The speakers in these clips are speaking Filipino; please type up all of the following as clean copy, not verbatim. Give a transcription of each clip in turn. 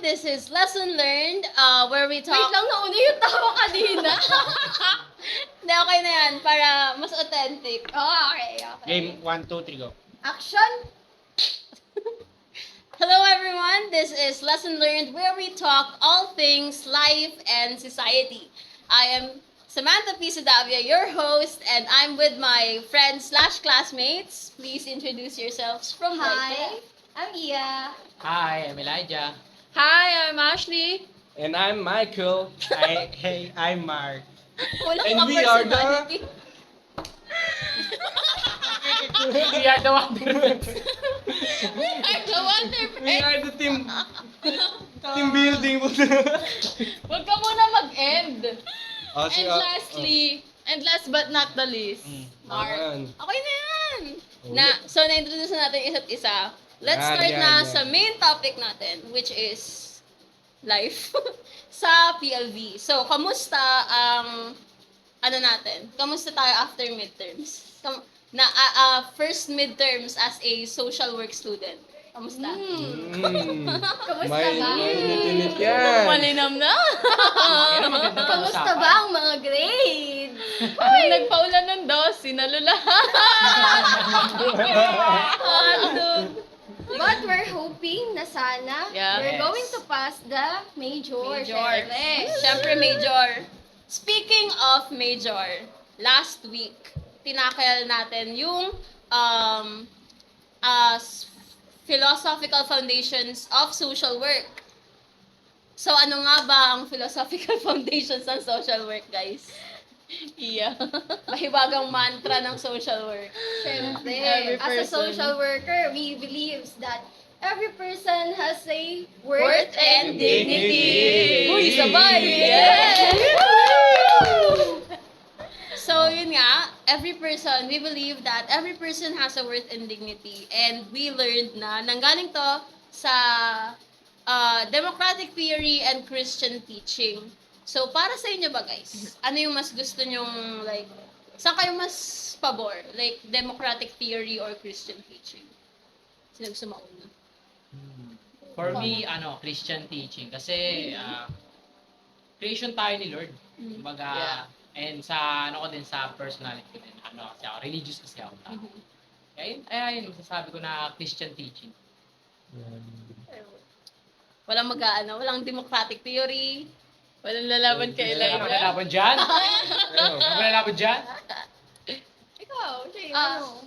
This is Lesson Learned, where we talk... Wait lang, nauna yung tawa kanina. Hindi, okay na yan, para mas authentic. Oh, okay. Game 1, 2, 3, go. Action! Hello everyone, this is Lesson Learned, where we talk all things life and society. I am Samantha P. Sadavia, your host, and I'm with my friends/classmates. Please introduce yourselves from right to Hi, left. I'm Iya. Hi, I'm Elijah. Hi, I'm Ashley. And I'm Michael. Hey, I'm Mark. Wala And kang we are the- personality. We are the Wonder Friends. I'm the Wonder We Friends. are the team building. Huwag ka muna mag-end. Oh, And last but not the least, Mark. Ayan. Okay na yan. Oh, So, na-introduce na natin isa't isa. Let's Yan, start yan, na yan. sa main topic natin, which is life sa PLV. So, kamusta ang, natin? Kamusta tayo after midterms? First midterms as a social work student. Kamusta? Kamusta May ba? init yan. malinam na. Yan ang magandang Kamusta usapan. ba ang mga grades? Nung nagpaulan ng dos, sinalulahan. But we're hoping na sana Yeah. we're Yes. going to pass the major. Major. syempre. Siyempre, major. Speaking of major, last week, tinakal natin yung philosophical foundations of social work. So, ano nga ba ang philosophical foundations ng social work, guys? Yeah. Mahiwagang mantra ng social work. Syempre, Every as a person. social worker, we believe that every person has a Worth and dignity. Uy, sabay! Yes! So, yun nga, we believe that every person has a worth and dignity. And we learned na nanggaling to sa democratic theory and Christian teaching. So, para sa inyo ba, guys? Ano yung mas gusto nyong, like, saan kayo mas pabor? Like, democratic theory or Christian teaching? Sino gusto mauna? For me, Christian teaching. Kasi, creation tayo ni Lord. Kumbaga, Yeah. and sa, ko din, sa personality ko din. Kasi ako, religious kasi ako. Kaya yun, masasabi ko na Christian teaching. Walang walang democratic theory. Walang lalaban kay Wala Elijah. malalaban dyan? Wala malalaban dyan? Ikaw, Jay, Ah. ano?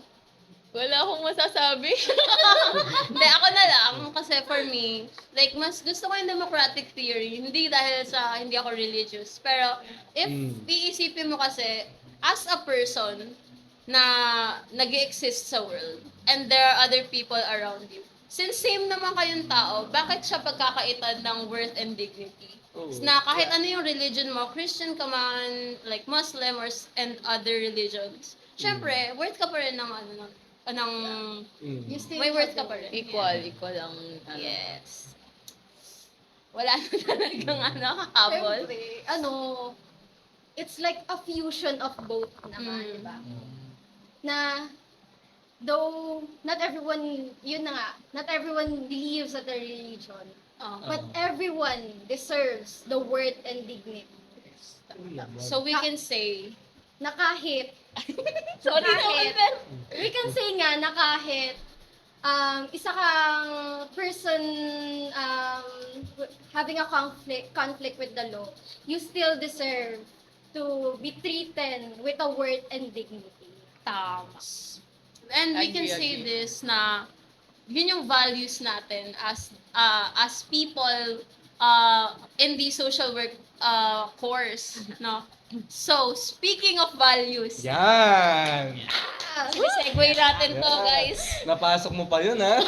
Wala akong masasabi. Hindi, ako na lang. Kasi for me, like, mas gusto ko yung democratic theory. Hindi dahil sa hindi ako religious. Pero, if iisipin mo kasi, as a person na nag-exist sa world, and there are other people around you, since same naman kayong tao, bakit siya pagkakaitan ng worth and dignity? Na kahit ano yung religion mo, Christian ka man, like Muslim and other religions, syempre, worth ka pa rin ng You still may have worth ka the- pa rin. Equal ang Yes. Wala na talagang habol. Siyempre, it's like a fusion of both naman, di ba? Na, though, not everyone believes at the religion, but everyone deserves the worth and dignity. So we can say, Na kahit, sorry kahit, naman, we can say nga na kahit isa kang person having a conflict with the law, you still deserve to be treated with a worth and dignity. tama. And we can say this na yun yung values natin as people in the social work course, no? So, speaking of values, Yan. segue natin to, guys. Napasok mo pa yun, ha?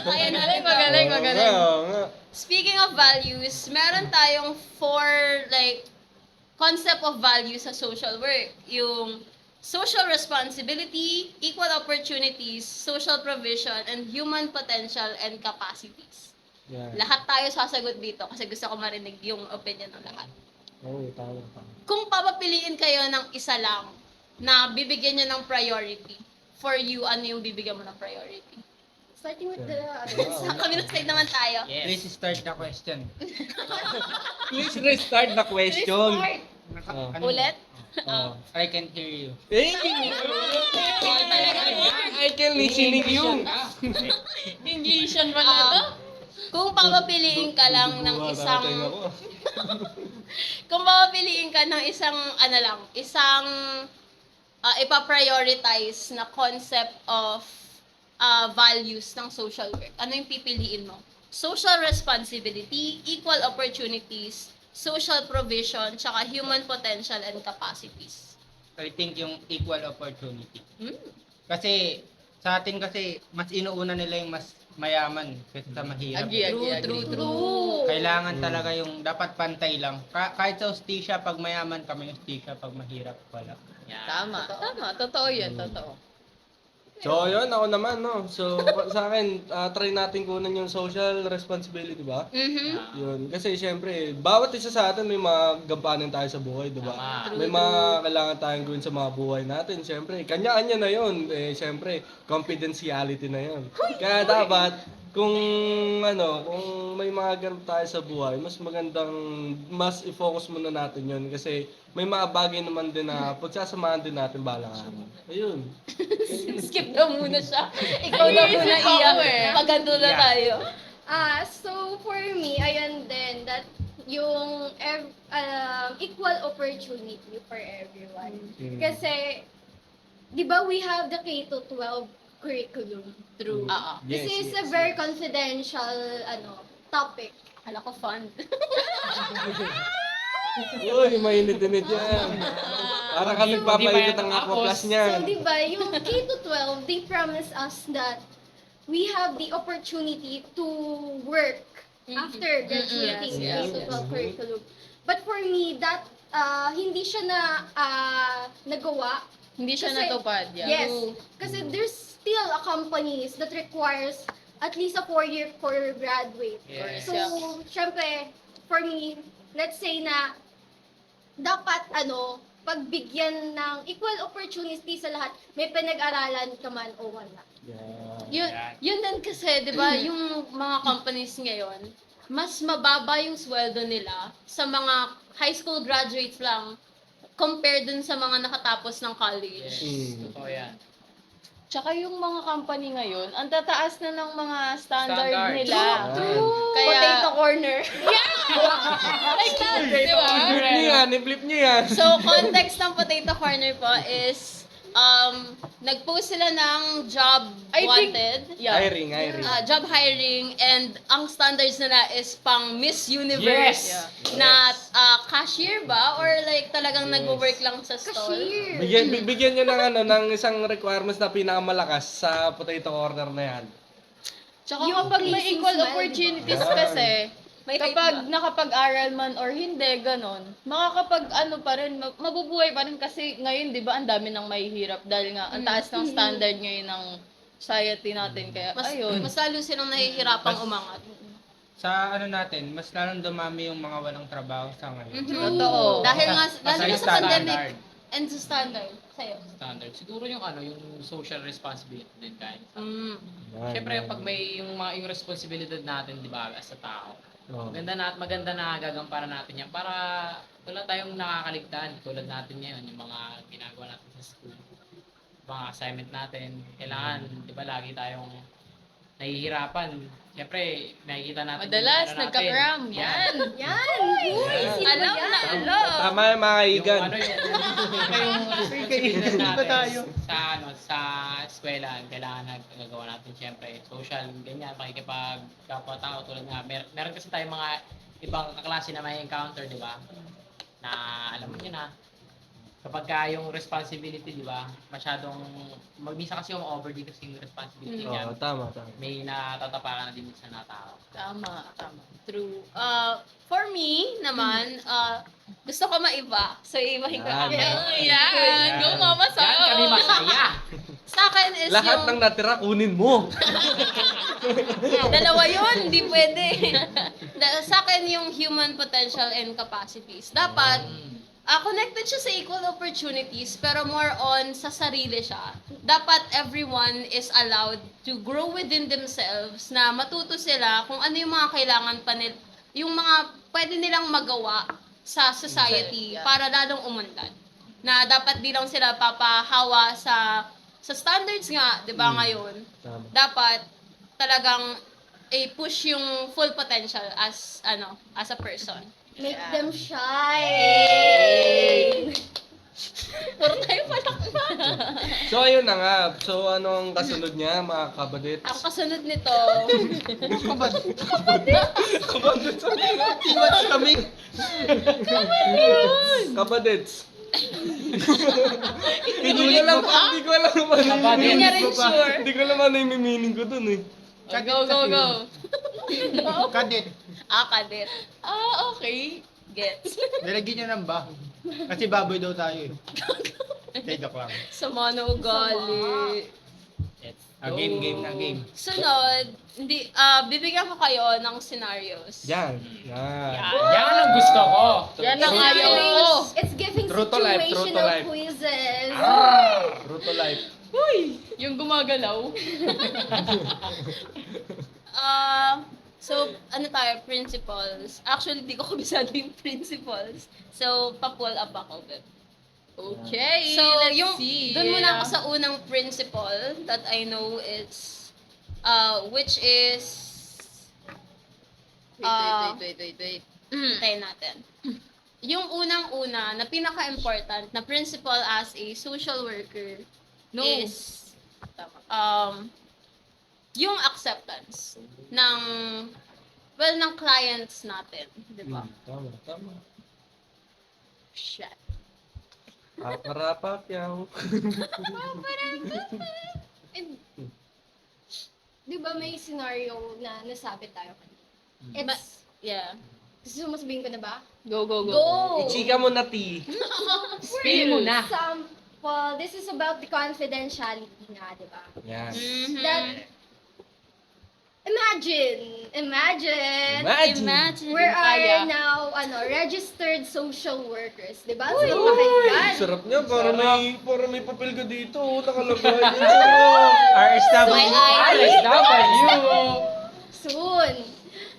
Kaya natin to. Magaling. Oo nga. Speaking of values, meron tayong four, like, concept of values sa social work. Yung social responsibility, equal opportunities, social provision, and human potential and capacities. Yan. Lahat tayo sasagot dito kasi gusto ko marinig yung opinion ng lahat. Oo, tama. Kung papapiliin kayo ng isa lang na bibigyan nyo ng priority, for you, ano yung bibigyan mo ng priority? Starting with the Sa kabilang side naman tayo. Yes. Please start the question. Please restart the question. Start. Oh. Ulit? Oh. I can hear you. Hey! I can listening you. Englishan pala to? Kung papapiliin ka lang ng isang kung papapiliin ka ng isang ipa-prioritize na concept of values ng social work, ano yung pipiliin mo? Social responsibility, equal opportunities, social provision, tsaka human potential and capacities. I think yung equal opportunity. Hmm. Kasi sa atin kasi mas inuuna nila yung mas mayaman kaysa sa mahirap. True. Kailangan talaga yung dapat pantay lang. Kahit sa hostisya, pag mayaman kami, hostisya, pag mahirap, wala. Yan. Tama. Totoo yun, totoo. So, yun, ako naman, no? So, sa akin, try natin kunan yung social responsibility, ba? Mhm. Yun. Kasi, syempre, bawat isa sa atin may mga gampanin tayo sa buhay, di ba? Tama. May mga kailangan tayong gawin sa mga buhay natin. Syempre, kanya-kanya na yun. Syempre, confidentiality na yun. Kaya dapat, kung may mga ganap tayo sa buhay, mas i-focus muna natin yun. Kasi, may mga bagay naman din na pagsasamahan din natin balang araw. Ayun. Skip daw muna siya. Ikaw na muna iya. Pagando na tayo. So for me, ayan din, that yung equal opportunity for everyone. Mm. Kasi, di ba we have the K-12 curriculum. True. This is a very confidential topic. Hala ko fun. Uy, mainit-init yan. Para ka nagpapaikot ang Aqua Plus So, niyan. di ba, yung K-12, they promise us that we have the opportunity to work after graduating Yes, K-12 curriculum. But for me, that hindi siya nagawa. Hindi siya Kasi- natupad. Yeah. Yes. Kasi there's still a companies that requires at least a 4-year for graduate. Yes. So, syempre, for me, let's say na dapat pagbigyan ng equal opportunity sa lahat, may pinag-aralan ka man o wala. Yeah. Yun din kasi, di ba, yung mga companies ngayon, mas mababa yung sweldo nila sa mga high school graduates lang compared dun sa mga nakatapos ng college. Yes. Mm. Totoo yan. Tsaka yung mga company ngayon, ang tataas na ng mga standard Standard. nila. Kaya, potato corner. Like that, di ba? I-flip niyo yan, i-flip niyo yan. So, context ng potato corner po is, nag-post sila ng job I think- wanted. Yeah. Hiring. Job hiring, and ang standards nila is pang Miss Universe Yes. na cashier ba? Or like talagang nag-work lang sa stall? Cashier. Bigyan niyo ng isang requirements na pinakamalakas sa potato corner na yan. Tsaka Yung kapag may placing equal smile, opportunities diba? kasi, May hype kapag ba? nakapag-aral man or hindi, ganon, pa rin, mabubuhay pa rin kasi ngayon, di ba, ang dami nang mahihirap dahil nga, ang taas ng standard ngayon ng society natin. Kaya, ayun. Mas lalo silang nahihirapang umangat. Sa natin, mas lalong dumami yung mga walang trabaho sa ngayon. Totoo. Dahil nga, Kasi lalo na yung sa pandemic standard. and sa standard. Sa'yo. Standard. Siguro yung yung social responsibility din kahit. Mm. Siyempre, pag may yung responsibilidad natin, di ba, as a tao, Oh. maganda na gagamparan natin yan para wala tayong nakakaligtaan. Tulad natin ngayon, yung mga ginagawa natin sa school, mga assignment natin, kailangan, di ba, lagi tayong nahihirapan. Siyempre, nakikita natin. Madalas, natin. nagka-cram. Yan. Yan! Uy, sino Alam yan? na, alam. Tama yung mga kaigan. Yung responsibilidad natin sa eskwela, kailangan nagagawa natin siyempre social, ganyan, pakikipag-kapwa-tao tulad nga, meron kasi tayong mga ibang kaklase na may encounter, di ba? Na alam mo yun na, kapag yung responsibility, di ba, masyadong, minsan kasi yung overdo kasi yung responsibility niya, Tama. may natatapakan na din minsan na tao. Tama. True. For me naman, gusto ko maiba. So, ibahin ko. Yan. Go, mama, sa Yan kami masaya. Sa akin is Lahat ng yung... natira, kunin mo. Dalawa yun, hindi pwede. Sa akin yung human potential and capacities. Dapat, connected siya sa equal opportunities, pero more on sa sarili siya. Dapat everyone is allowed to grow within themselves, na matuto sila kung ano yung mga kailangan pa nila, yung mga pwede nilang magawa sa society Yeah. para lalong umunlad. Na dapat di lang sila papahawa sa standards nga, 'di ba, ngayon. Tama. Dapat talagang push yung full potential as a person. Make Yeah. them shine. Puro tayo palakpak. So, ayun na nga. So, anong kasunod niya, mga kabadits? Ang kasunod nito, Kabadits! Iwas kami. Kabadits! Hindi ko alam kung ano yung Kabadits. hindi niya rin sure. Hindi ko alam ano yung meaning ko dun eh. Go. Kadit. Kadet. Okay. Gets. Nilagyan niya ng ba? Kasi baboy daw tayo eh. Hindi, joke lang. Sa mga ugali. Game na game. Sunod, bibigyan ko kayo ng scenarios. Yan. Yan ang gusto ko. Yan ang ayaw ko. It's giving True to life, true to situational life. quizzes. True to life. Yung gumagalaw. So, ano tayo, principles. Actually, di ko kabisado yung principles. So, pa-pull up ako. Okay, So, let's yung, see. doon muna ako sa unang principle that I know is, which is, Wait. hintayin natin. Yung unang-una, na pinaka-important, na principle as a social worker, No. is, yung acceptance ng clients natin, di ba? Tama. Shit. Pakarapak yaw. Di ba may scenario na nasabi tayo kanina? It's, Yeah. gusto mo sabihin ko na ba? Go. Go! Ichika mo na, T. Spill mo na. Example, this is about the confidentiality nga, di ba? Yan. Mhm. That, imagine, Imagine. we are Kaya. now, registered social workers, di ba? So, pakinggan. Sarap niya. Para may papel ka dito. Nakalagay. RSW. RSW. Soon.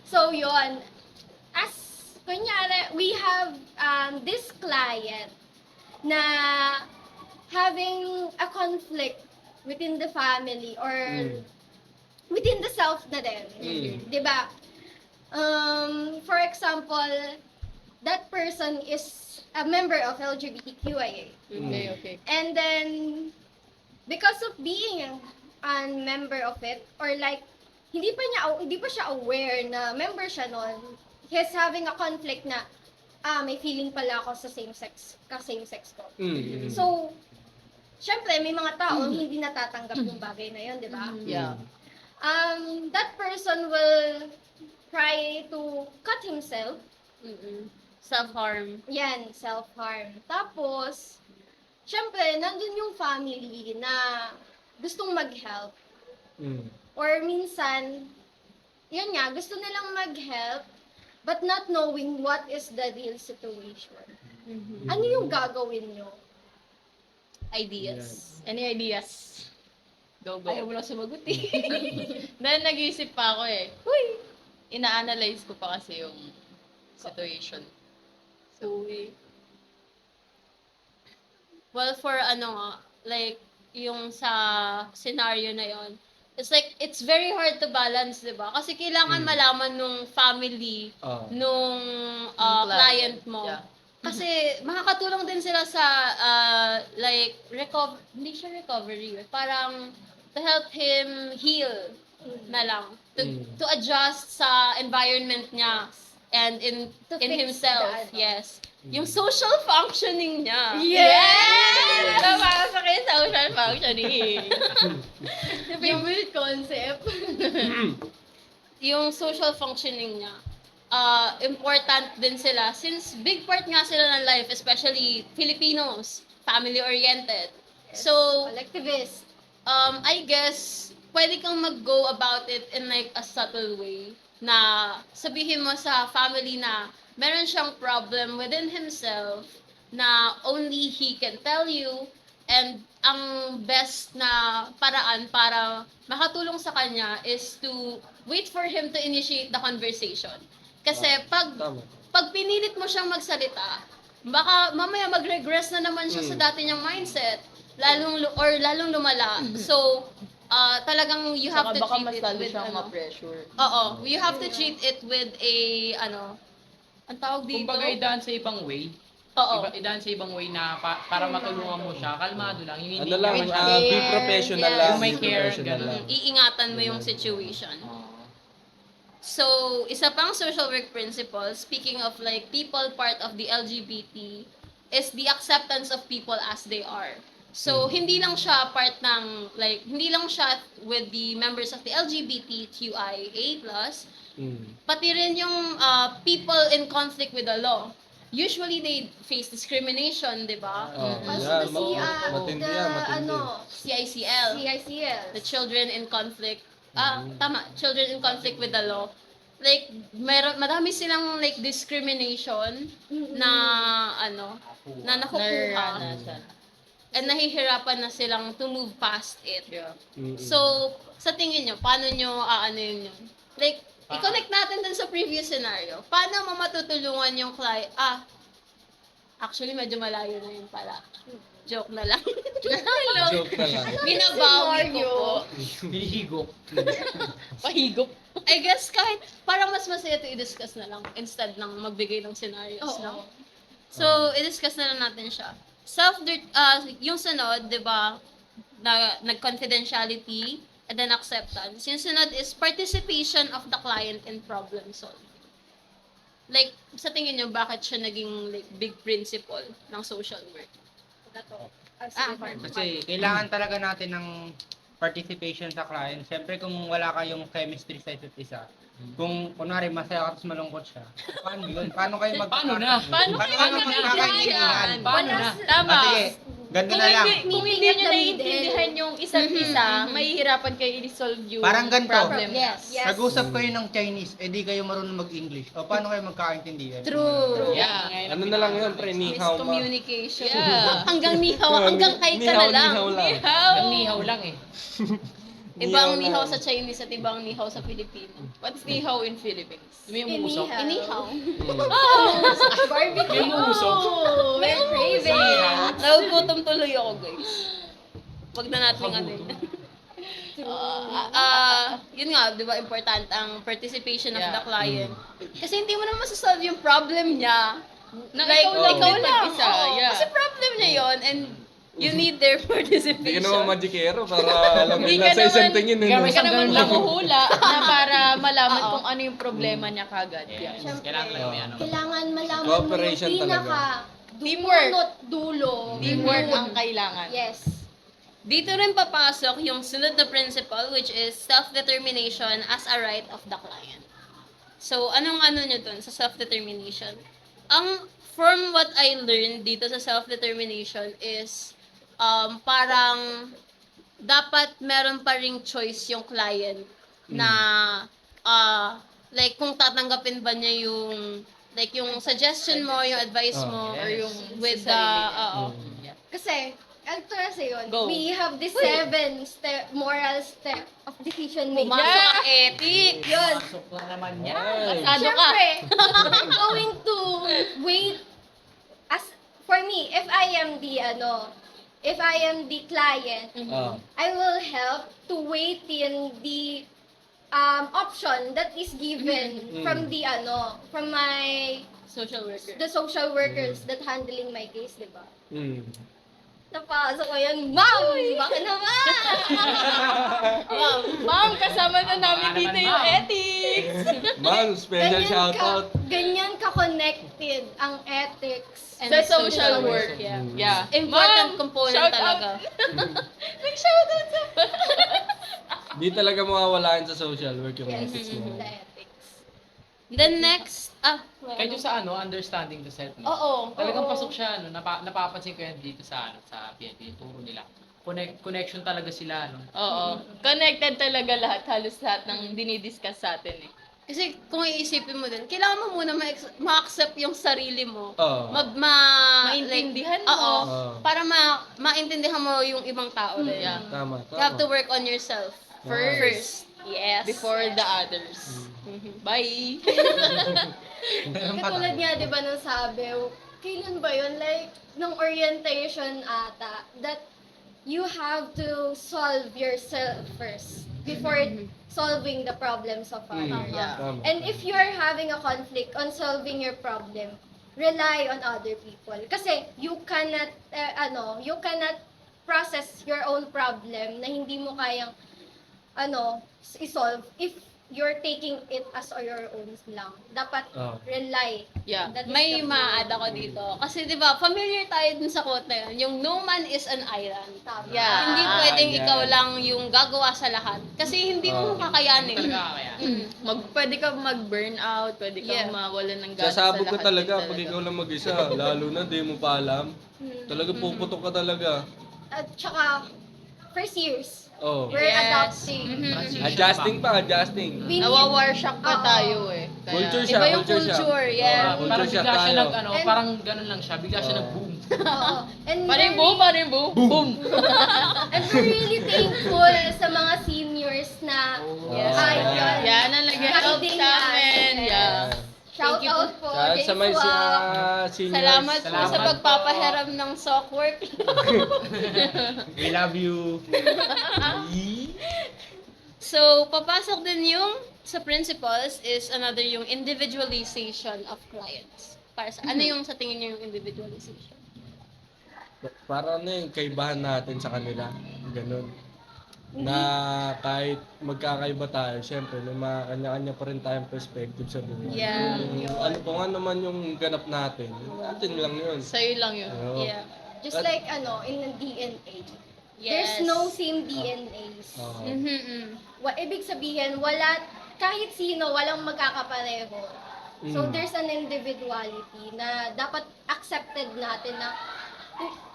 So, yon. As, kunyari, we have this client na having a conflict within the family or within the self na din. Di ba? For example, that person is a member of LGBTQIA. Okay. And then, because of being a member of it, or like, hindi pa siya aware na member siya nun, he's having a conflict na, may feeling pala ako sa same sex ko. So, syempre, may mga tao hindi natatanggap yung bagay na yun, di ba? Yeah. That person will try to cut himself. Self-harm. Yan, self-harm. Tapos, syempre, nandun yung family na gustong mag-help. Or minsan, yun nga, gusto nilang mag-help, but not knowing what is the real situation. Ano yung gagawin nyo? Ideas. Any ideas? Go. Ayaw mo lang sumagot eh. Dahil nag-iisip pa ako eh. Ina-analyze ko pa kasi yung situation. So, well, for like, yung sa scenario na yon, it's like, it's very hard to balance, di ba? Kasi kailangan malaman nung family, nung client mo. Yeah. Kasi makakatulong din sila sa, like, hindi siya recovery, parang to help him heal na lang. To adjust sa environment niya and in To fix himself. the ano. Yes. Yung social functioning niya. Yes! Napasok yung social functioning. Favorite concept. Yung social functioning niya. Important din sila since big part nga sila ng life, especially Filipinos, family-oriented. So, Collectivist. I guess, pwede kang mag-go about it in like a subtle way na sabihin mo sa family na meron siyang problem within himself na only he can tell you, and ang best na paraan para makatulong sa kanya is to wait for him to initiate the conversation. Kasi Tama. pag pinilit mo siyang magsalita, baka mamaya mag-regress na naman siya sa dati niyang mindset, lalong lumala. So, talagang you have Saka to baka treat mas it lalo with siyang ano. ma-pressure. Oo, you have to treat it with a ang tawag dito? Kumbaga idaan sa ibang way. Oo. Idaan sa ibang way na para matulungan mo siya, kalmado lang. Hindi Ano lang, hindi- be professional Yes. lang. Yung may be care, professional ganun. lang. Iingatan mo yung situation. So, isa pang social work principle, speaking of like people part of the LGBT, is the acceptance of people as they are. So, hindi lang siya part ng, like, hindi lang siya with the members of the LGBTQIA+, pati rin yung people in conflict with the law. Usually, they face discrimination, di ba? Also, Yan, the matindi yan, matindi. CICL. CICL. The children in conflict, tama, children in conflict with the law. Like, madami silang like discrimination na na nakukuha. Naranasan. And nahihirapan na silang to move past it. Yeah. So, sa tingin nyo, paano nyo aano yun? Like, i-connect natin dun sa previous scenario. Paano mo matutulungan yung client? Actually, medyo malayo na yun pala. Joke na lang. Joke na lang. Binabawi ko po. Hinihigop. Pahigop. I guess kahit parang mas masaya to i-discuss na lang instead ng magbigay ng scenarios, no? So, i-discuss na lang natin siya. Yung sunod, di ba, nag-confidentiality and then acceptance. Yung sunod is participation of the client in problem solving. Like, sa tingin nyo, bakit siya naging like big principle ng social work? Kasi kailangan talaga natin ng participation sa client. Siyempre kung wala kayong chemistry sa isa't isa, kung kunwari masaya ka tapos malungkot siya, paano yun? Paano kayo Paano na? Paano kayo magkakaintindihan? Paano na? Tama. Sige, ganito na lang. Kung hindi nyo naiintindihan yung isa't isa, mahihirapan kayo i-resolve yung Parang ganito. problem. Yes. Nag-usap kayo ng Chinese, di kayo marunong mag-English. O paano kayo magkakaintindihan? True. Yeah. Ano na lang yun, pre, nihaw ma. Miscommunication. Yeah. Hanggang hanggang kay ka na lang. Nihaw lang. Ang nihaw lang eh. Ibang Nihaw nihaw lang. sa Chinese at ibang nihaw sa Filipino. What's nihaw in Philippines? Yung umusok. Inihaw. Barbecue. May umusok. We're craving. Nagugutom tuloy ako, guys. Wag na natin ano yun. Yun nga, di ba, important ang participation of the client. Kasi hindi mo naman masasolve yung problem niya. Na Like, ikaw lang ikaw din lang. mag-isa. Oo. Yeah. Kasi problem niya yon and you need their Hindi participation. ka naman magikero para alam mo Hindi na ka sa isang naman- tingin. Hindi ka eh. Hindi ka naman Ganun lang. mahuhula na para malaman Oo. kung ano yung problema niya kagad. Yes. Siyempre. Kailangan talaga may ano. Kailangan malaman mo Cooperation yung pinaka Teamwork. dulot dulo. Teamwork ang kailangan. Yes. Dito rin papasok yung sunod na principle, which is self-determination as a right of the client. So, anong ano nyo dun sa self-determination? From what I learned dito sa self-determination is, parang dapat meron pa ring choice yung client na, like, kung tatanggapin ba niya yung, like, yung suggestion mo, yung advice mo, or Yes. yung with Sa the, sarili. Kasi, ito kasi yun. Go. We have the 7 moral step of decision making. pumasok ang ethic. Yun. Pasok na naman yan. Ay. Ano ka? Siyempre, I'm going to wait as for me, if I am the client, Ah. I will help to wait in the option that is given from from the social workers that handling my case, di ba? Napasok ko yan, ma'am! Baka naman! Ma'am, kasama na namin Baka dito naman, yung ma'am. ethics. Man, special shoutout. Ganyan ka-connected ang ethics. And Sa social social work, work. yeah. Yeah. Important Ma'am, component shout out. talaga. Nag-shoutout sa... Di talaga mawawala yun sa social work yung ethics mo. The ethics. Then next, Kahit yung sa understanding the self, no? oo. Talagang pasok siya, no? Napapansin ko yan dito sa PNP, yung turo nila. Connection talaga sila, no? Oo. Connected talaga lahat, halos lahat ng dinidiscuss sa atin eh. Kasi kung iisipin mo din, kailangan mo muna ma-accept yung sarili mo. Oo. Maintindihan mo. Oo. Oo. Para maintindihan mo yung ibang tao din. Yeah. Tama, You have to tama. work on yourself Nice. first. Yes. Before the others. Bye! Katulad nga, di ba, nung sabi, kailan ba yun? Like, nung orientation ata, that you have to solve yourself first before solving the problems of others. Yeah. Tama. And if you are having a conflict on solving your problem, rely on other people. Kasi you cannot, you cannot process your own problem na hindi mo kayang, i-solve if you're taking it as your own lang. Dapat Oh. rely. Yeah. That is May the ma-add ako dito. Kasi di ba familiar tayo dun sa quote na yun, yung no man is an island. Tama. Yeah. Hindi pwedeng yan. ikaw lang yung gagawa sa lahat. Kasi hindi mo kakayanin. Talaga kaya. Pwede ka mag-burn out, pwede ka Yeah. mawalan ng gana sa Sasabog ka lahat talaga din pag ikaw lang mag-isa. Lalo na di mo pa alam. Talaga puputok ka talaga. At saka, first years, Oh. we're Yes. adopting. Adjusting pa, adjusting. We need, Nawa-war shock pa tayo eh. Culture siya, Iba yung culture siya. culture, yeah. Culture Parang shock bigla siya tayo. And- parang ganun lang siya, bigla siya nag-boom. Oo. And Parin boom, parin boom, boom! And we're really thankful sa mga seniors na Yes. yun. Yan ang nag-help Guiding sa amin. us. Yeah. Shout out po. Sa may J-Swap. seniors. Salamat po sa Salamat po. pagpapahiram ng sock work. We love you. So, papasok din yung sa principles is another yung individualization of clients. Para sa ano yung sa tingin niyo yung individualization? Para ano yung kaibahan natin sa kanila. Ganun. Na kahit magkakaiba tayo, syempre may mga kanya-kanya pa rin tayong perspective sa buhay. Yeah. Kung ano man yung ganap natin, natin lang yun. Sa'yo lang yun. Oo. Yeah. Just like in the DNA. Yes. There's no same DNAs. Oo. Ibig sabihin, kahit sino, walang magkakapareho. So, there's an individuality na dapat accepted natin na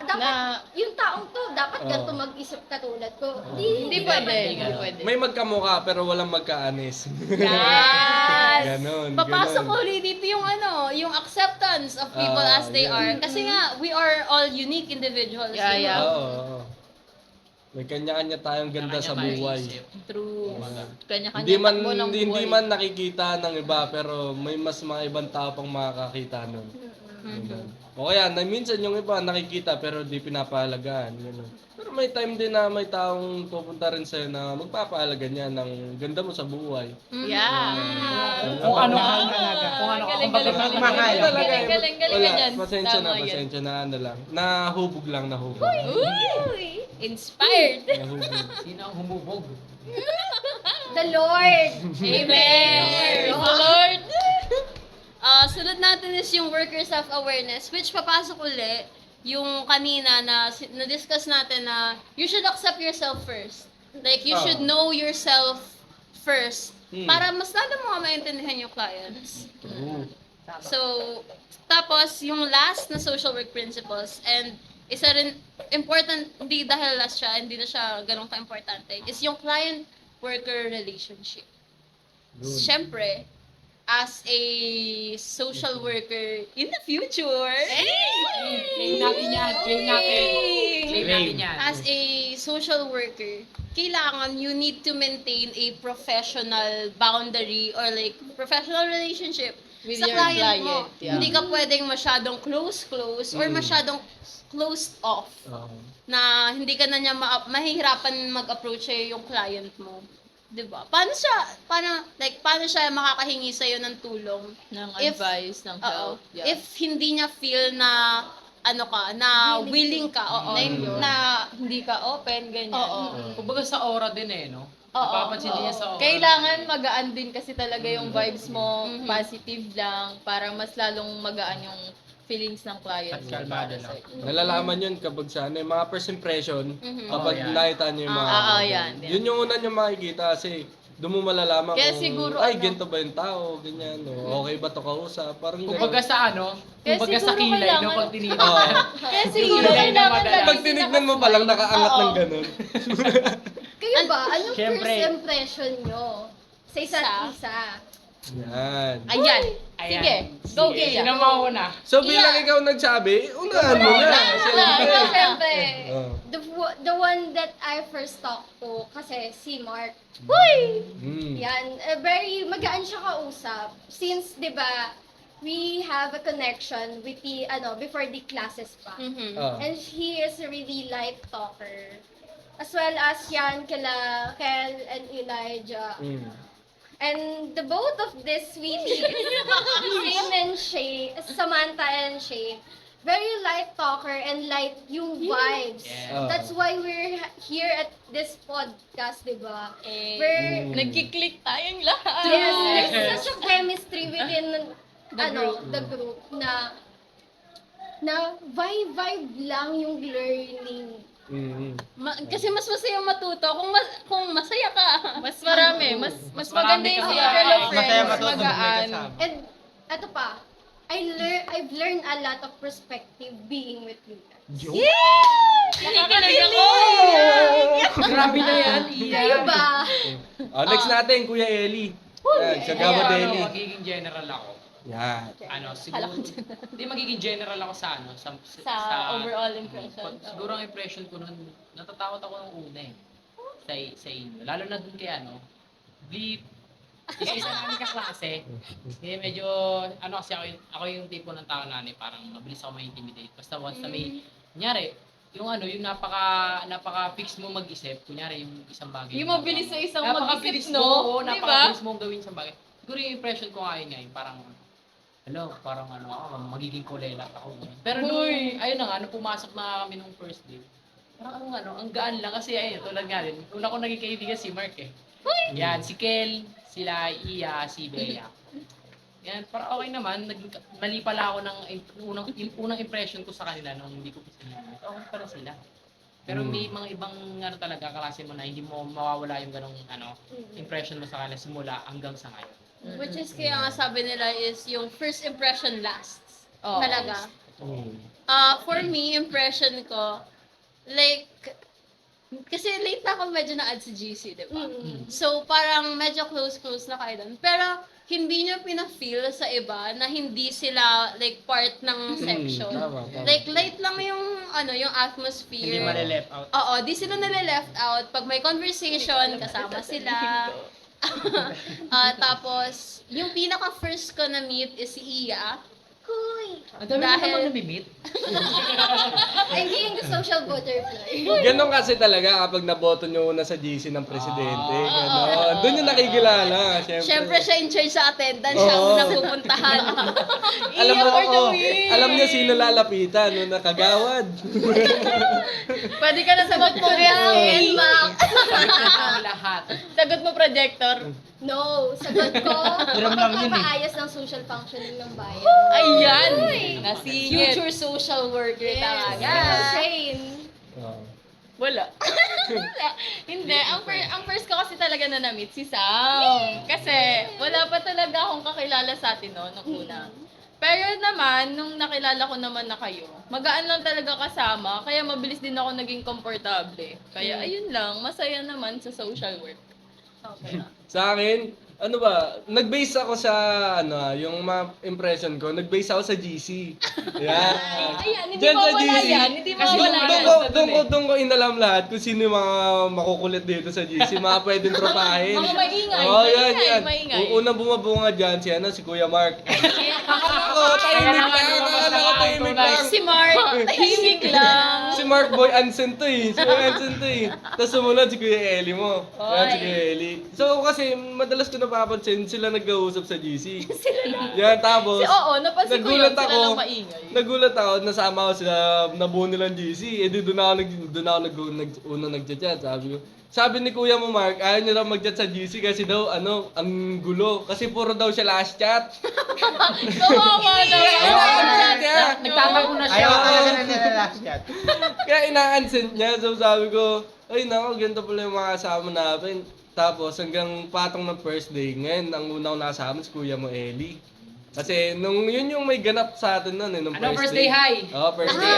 dapat yung taong to, dapat ganito mag-isip katulad ko. Hindi pwede. Hindi pwede. May magkamukha pero walang magkaanis. Yes! Ganon, Papasok ganon. ulit dito yung yung acceptance of people as they yeah. are. Kasi nga, we are all unique individuals. Yeah, you yeah. know? Oo. May kanya-kanya tayong ganda sa Kanya-kanya buhay. tayo isip. True. Kanya-kanya Hindi man takbo ng hindi buhay. man nakikita ng iba pero may mas mga ibang tao pang makakakita nun. Ganun. O kaya minsan yung iba nakikita pero di pinapahalagaan. Ganun. Pero may time din na may taong pupunta rin sa'yo na magpapahalaga niya ng ganda mo sa buhay. Yeah. Kung ano Mahal talaga. Kung ano ka, Galing, kumbaga, galing, mahal. galing, Talaga, galing, galing, galing wala, ka dyan. pasensya na, Tama yan. pasensya na ano lang. Nahubog lang, nahubog. Uy! Inspired! Nahubog. Sino ang humubog? The Lord! Amen! Praise the Lord! Sunod natin is yung worker self-awareness, which papasok uli yung kanina na discuss natin na you should accept yourself first. Like, you should know yourself first para mas lalo mo maintindihan yung clients. So, tapos, yung last na social work principles, and isa rin, important, hindi dahil last siya, hindi na siya ganun ka-importante, is yung client-worker relationship. Siyempre, as a social worker in the future, Claim natin yan, claim natin. Claim natin yan. as a social worker, kailangan you need to maintain a professional boundary or like professional relationship With sa your client mo. client, yeah. Hindi ka pwedeng masyadong close or masyadong closed off na hindi ka na niya mahihirapan mag-approach yung client mo. 'Di ba? Paano siya makakahingi sa ng tulong? Ng If- advice, ng Oo. help. Yeah. If hindi niya feel na willing ka, na hindi ka open, ganyan. Oo. Kumbaga sa aura din no? Oo. Napapansin din yan sa aura. Kailangan magaan din kasi talaga yung vibes mo, positive lang, para mas lalong magaan yung feelings ng client. At kalmado lang. Nalalaman yun kapag sa yung mga first impression, kapag Oo, yan. nakita niyo yung mga... yan. Yun yung una niyo makikita kasi doon mo malalaman Kaya kung, siguro, ay, ano, ganito ba yung tao, ganyan, okay ba to kausap, parang Kumbaga ganyan. sa Kaya kumbaga sa siguro kilay, no? kailangan- Pag tinignan. Kaya siguro Hindi na kailangan madala. lagi Pag tinignan mo palang nakaangat ng Oo. ganun. Kayo ba? Anong Siyempre. first impression nyo sa isa't Sa? isa? Yan. Ayan. Sige. Go, Gia. Sino mauna? So bilang ikaw nagsabi, unahan mo na. Siyempre. Siyempre, Oh. the one that I first talked to, kasi si Mark. Huy! Mm. Yan, very magaan siya kausap. Since, di ba, we have a connection with the, before the classes pa. Mhm. Oh. And he is a really light talker. As well as yan, kila Kel and Elijah. Mm. And the both of this sweeties, Shane and Shay, Samantha and Shay, very light talker and light yung vibes. Yeah. That's why we're here at this podcast, di ba? We're, Mm. Nagkiklik tayong lahat. yes, there's such a chemistry within the group na vibe lang yung learning. Mm. Kasi mas masaya matuto kung masaya ka. Mas marami. Mas maganda marami yung ka circle of makakain. friends. Masaya matuto pag may Magaan. kasama. And, eto pa, I've learned a lot of perspective being with you guys. Nakikinig ako. Grabe na yan. Kayo ba? Next natin, Kuya Eli. Yan, sa Gabo Deli. Magiging general ako. Yan. Siguro, hindi magiging general ako sa Sa overall impression. Siguro ang impression ko nun, natatakot ako nung una sa inyo. Lalo na dun kay Bleep. Isa namin kaklase. Medyo, kasi ako yung tipo ng tao na parang mabilis ako ma-intimidate. Basta once na may, kunyari, yung napaka-fix mo mag-isip, kunyari yung isang bagay. Yung mabilis sa isang Napakabilis mag-isip, mo, no? oo, Di ba? napakabilis mong gawin isang bagay. Siguro yung impression ko ngayon, parang, magiging kulelat ako. Pero ayun na nga, nung pumasok na kami nung first day, parang ang gaan lang kasi tulad nga din, una ko naging kaibigan si Mark Yan, si Kel, sila Iya, si Bea. Yan, parang okay naman, mali pala ako ng unang impression ko sa kanila nung hindi ko pa sila. Okay pala sila. Pero may mga ibang talaga klase mo na hindi mo mawawala yung ganong impression mo sa kanila simula hanggang sa ngayon. Which is kaya nga sabi nila is yung first impression lasts. Oo. Talaga. Mm. For me, impression ko, like, kasi late na ako medyo na-add sa GC, di ba? So, parang medyo close na kayo doon. Pero, hindi nyo pina-feel sa iba na hindi sila, like, part ng section. Tama. Like, light lang yung, yung atmosphere. Hindi mali-left out. Oo, di sila nale-left out. Pag may conversation, kasama sila. Tapos, yung pinaka-first ko na meet is si Iya. Hoy! Ang dami Dahil- naman namimit. I'm being the social butterfly. Ganon kasi talaga kapag naboto nyo una sa GC ng presidente. Ganon. Doon yung nakikilala. Siyempre, siya in charge sa attendance. Siya ang Oo. unang pupuntahan. Alam mo, for the win. alam niyo sino lalapitan nung nakagawad. Pwede ka na sagot mo, And Mac. Ang lahat. Sagot mo, projector. No, sagot ko, Hiram lang yun eh. papaayos ng social functioning ng bayan. Ayan! Nasingit. Future social worker Yes. talaga. Shane. Wala. Hindi. Ang first ko kasi talaga na na-meet si Sam. Kasi wala pa talaga akong kakilala sa atin noon nung una. Pero naman, nung nakilala ko naman na kayo, magaan lang talaga kasama, kaya mabilis din ako naging komportable. Kaya ayun lang, masaya naman sa social work. Sa akin, nag-base ako sa, yung mga impression ko, nag-base ako sa GC. Yan. Ayan, hindi Diyan sa mawala GC. yan. Hindi Kasi mawala yung yan. Doon ko inalam lahat kung sino yung mga makukulit dito sa GC, mga pwedeng tropahin. Mga maingay, Oo, maingay. Yung unang bumabunga dyan, si Kuya Mark. Ako, tahimik lang. Si Mark, tahimik lang. Si Mark Boy Ansen to eh. Tapos sumunod si Kuya Eli mo. Yan si Kuya Eli. So kasi madalas ko napapansin sila nag-uusap sa GC. Yan tapos. Napansin ko yun, sila lang maingay. Nagulat ako, nasama ko sila, nabuo nilang GC. Doon ako unang nag-chat. Sabi ni Kuya mo Mark, ayaw niya lang mag-chat sa GC kasi daw, ang gulo. Kasi puro daw siya last chat. Kawawa naman. Nagtatango na siya. Ayaw talaga na nila last chat. Kaya ina-unsend niya. So sabi ko, ay nako, ganito pala yung mga kasama namin. Tapos hanggang patong ng first day, ngayon ang una ko nakasama si Kuya mo Eli. Kasi yun yung may ganap sa atin nun nung First day high? Oo, first day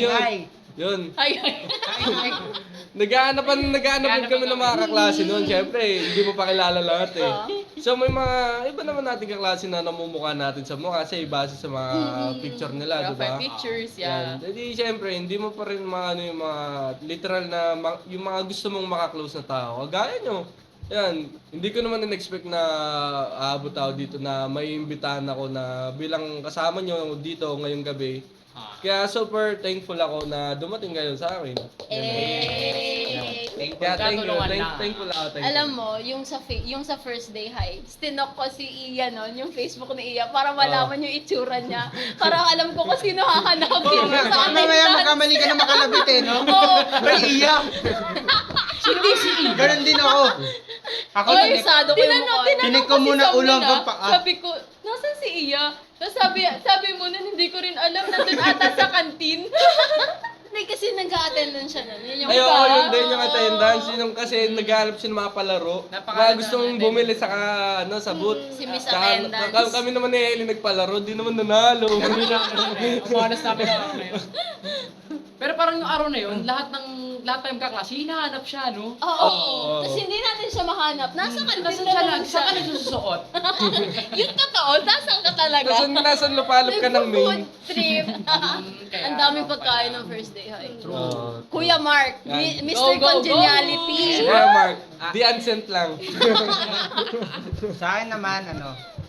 high. Yun. Ay. Nag-aanapan kami ng mga kaklase noon. Siyempre, hindi mo pa kilala lahat eh. So may mga iba naman natin kaklase na namumukha natin sa mukha kasi base sa mga picture nila, di ba? Profile pictures, yeah. Hindi, syempre, hindi mo pa rin maano yung mga literal na yung mga gusto mong makaklose na tao. Kagaya nyo. Yan, hindi ko naman in-expect na aabot ako dito na may imbitahan ako na bilang kasama nyo dito ngayong gabi. Kaya super thankful ako na dumating kayo sa akin. Kaya Pagkatulungan lang. thankful ako. Alam mo, yung sa first day high, stinok ko si Iya noon, yung Facebook ni Iya, para malaman yung itsura niya. Parang alam ko kung sino hahanapin mo sa Baka mamaya attendance. magkamali ka na makalabit eh, no? Oo. Ay, iyak! Hindi si Iya. Ganun din ako. Ako Oy, din. sado ko yung mukha. Tinik ko muna ulo hanggang paa. Sabi ko, nasan si Iya? Tapos sabi mo nun, hindi ko rin alam, nandun ata sa kantin. Hindi kasi nag-a-attendance siya nun. Yun yung Ay, oo, Diba? yun din yung attendance. Yun kasi naghahanap siya ng mga palaro. Mga gustong bumili sa sa booth. Si Miss Tsaka, Attendance. kami naman ni Ellie nagpalaro, di naman nanalo. Ang honest namin na araw na yun. Pero parang yung araw na yun, lahat tayong kaklase, hinahanap siya, no? Oo. Tapos hindi natin siya mahanap. Nasa kantin Kasi na siya lang lang, saan ka nagsusuot? Yung totoo, nasaan ka talaga? Tapos nasan lupalop ka ng main. Food trip. Kaya, Ang daming pagkain ng first day high. Oo. Kuya Mark, Yan. Mr. Go, go, Congeniality. Kuya Mark, the unsent lang. Sa akin naman,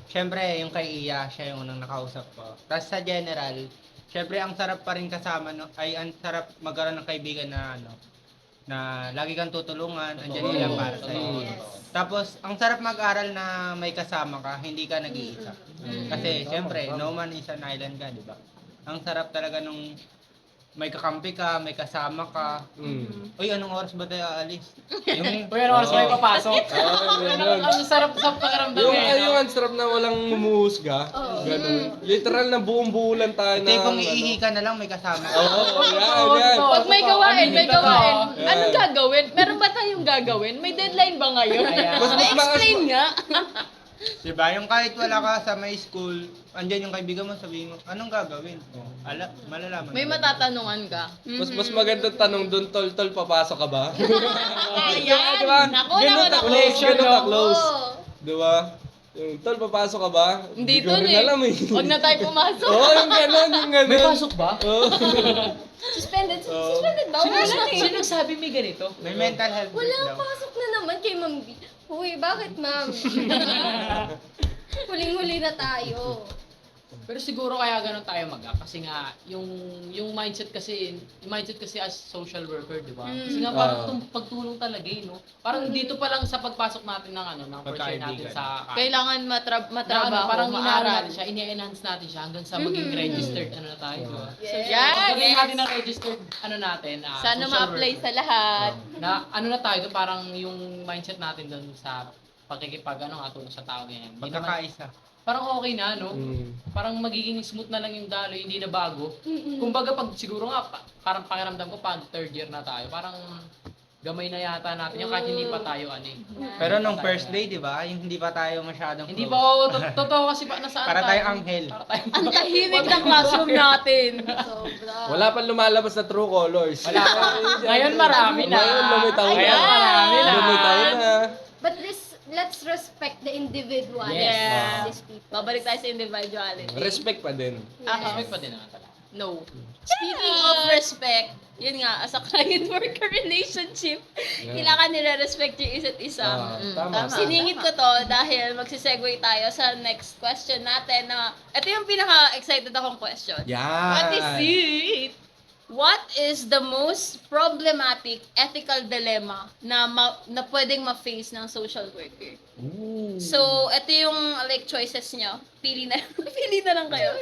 syempre yung kay Iya, siya yung unang nakausap ko. Tapos sa general, syempre ang sarap pa rin kasama, no? Ay ang sarap magkaroon ng kaibigan na na lagi kang tutulungan, andyan nila para sa iyo. Tapos ang sarap mag-aral na may kasama ka, hindi ka nag-iisa. Kasi syempre, no man is an island ka, di ba? Ang sarap talaga nung may kakampi ka, may kasama ka. Uy, anong oras ba tayo aalis? Yung Uy, ano oras kayo papasok? ganun. Ang sarap sa pakiramdam Yung, eh, no? yung ang sarap na walang mumuhusga. Ganun. Literal na buong-buo lang tayo na. tipong iihi ka na lang, may kasama ka. Oo, yan. Pag may gawain, may gawain. Yan. Anong gagawin? Meron ba tayong gagawin? May deadline ba ngayon? Ayan. Explain nga. Diba? Yung kahit wala ka sa may school, andyan yung kaibigan mo, sabihin mo, anong gagawin? Malalaman. May matatanungan ka. Mas maganda tanong doon, tol, papasok ka ba? Ayan. Diba? Naku, Ganun naku, ka naku. close, ganun ka close. Oo. Diba? Yung, tol, papasok ka ba? Hindi ko tol rin eh. alam eh. Huwag na tayo pumasok. Oo, yung ganun, yung ganun. May pasok ba? Oo. Suspended Oo. ba? Wala na eh. Sino nagsabi may ganito? May mental health Wala, breakdown. pasok na naman kay Ma'am B. Uy, bakit ma'am? Huling-huli na tayo. Pero siguro kaya ganun tayo kasi nga yung mindset kasi as social worker, di ba? Kasi nga parang pagtulong talaga eh, no? Parang dito pa lang sa pagpasok natin ng ng first year natin Pagkaibigan. sa Kailangan matrabaho, parang inaano maaral. natin siya, ini-enhance natin siya hanggang sa maging registered na tayo, di ba? Yes! Pagdating natin ng registered natin, Sana social ma-apply worker, sa lahat. na na tayo, parang yung mindset natin doon sa tulong sa tao ganyan. Hindi naman- Magkakaisa. Parang okay na, no? Mm. Parang magiging smooth na lang yung daloy, hindi na bago. Kumbaga pag siguro nga, parang pakiramdam ko pag third year na tayo, parang gamay na yata natin yung kahit hindi pa tayo Pero nung first day, di ba? Yung hindi pa tayo masyadong Hindi close. pa ako, totoo kasi nasaan Para tayo. tayong anghel. Para tayo. Ang tahimik ng classroom natin. Sobra. Wala pa lumalabas na true colors. Wala pa. Ngayon marami na. Ngayon lumitaw na. Ngayon marami na. Lumitaw na. But let's respect the individual. Yes. These people. Babalik tayo sa individuality. Respect pa din. Respect pa din naman pala. No. Speaking of respect, yun nga, as a client-worker relationship, kailangan nire-respect yung isa't isa. Tama. Siningit ko to dahil magsisegue tayo sa next question natin na, ito yung pinaka-excited akong question. Yan. What is it? What is the most problematic ethical dilemma na pwedeng ma-face ng social worker? So, ito yung like choices nyo. Pili na lang kayo.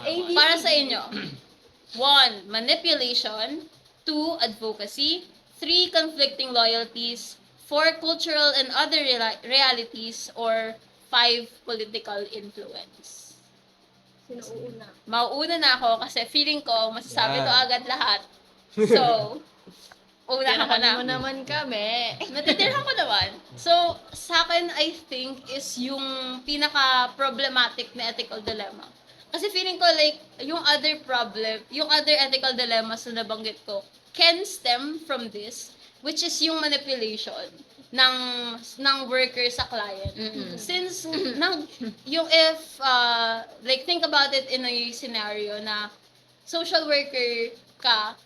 ABC. Para sa inyo. 1. Manipulation. 2. Advocacy. 3. Conflicting loyalties. 4. Cultural and other realities. Or 5. Political influence. Sino uuna? Mauuna na ako kasi feeling ko masasabi Yan. to agad lahat. So, una ako na. Tirahan mo naman kami. Natitirhan ko naman. So, sa akin, I think, is yung pinaka-problematic na ethical dilemma. Kasi feeling ko, like, yung other ethical dilemmas na nabanggit ko, can stem from this, which is yung manipulation. ng worker sa client. Since yung if like think about it in a scenario na social worker ka,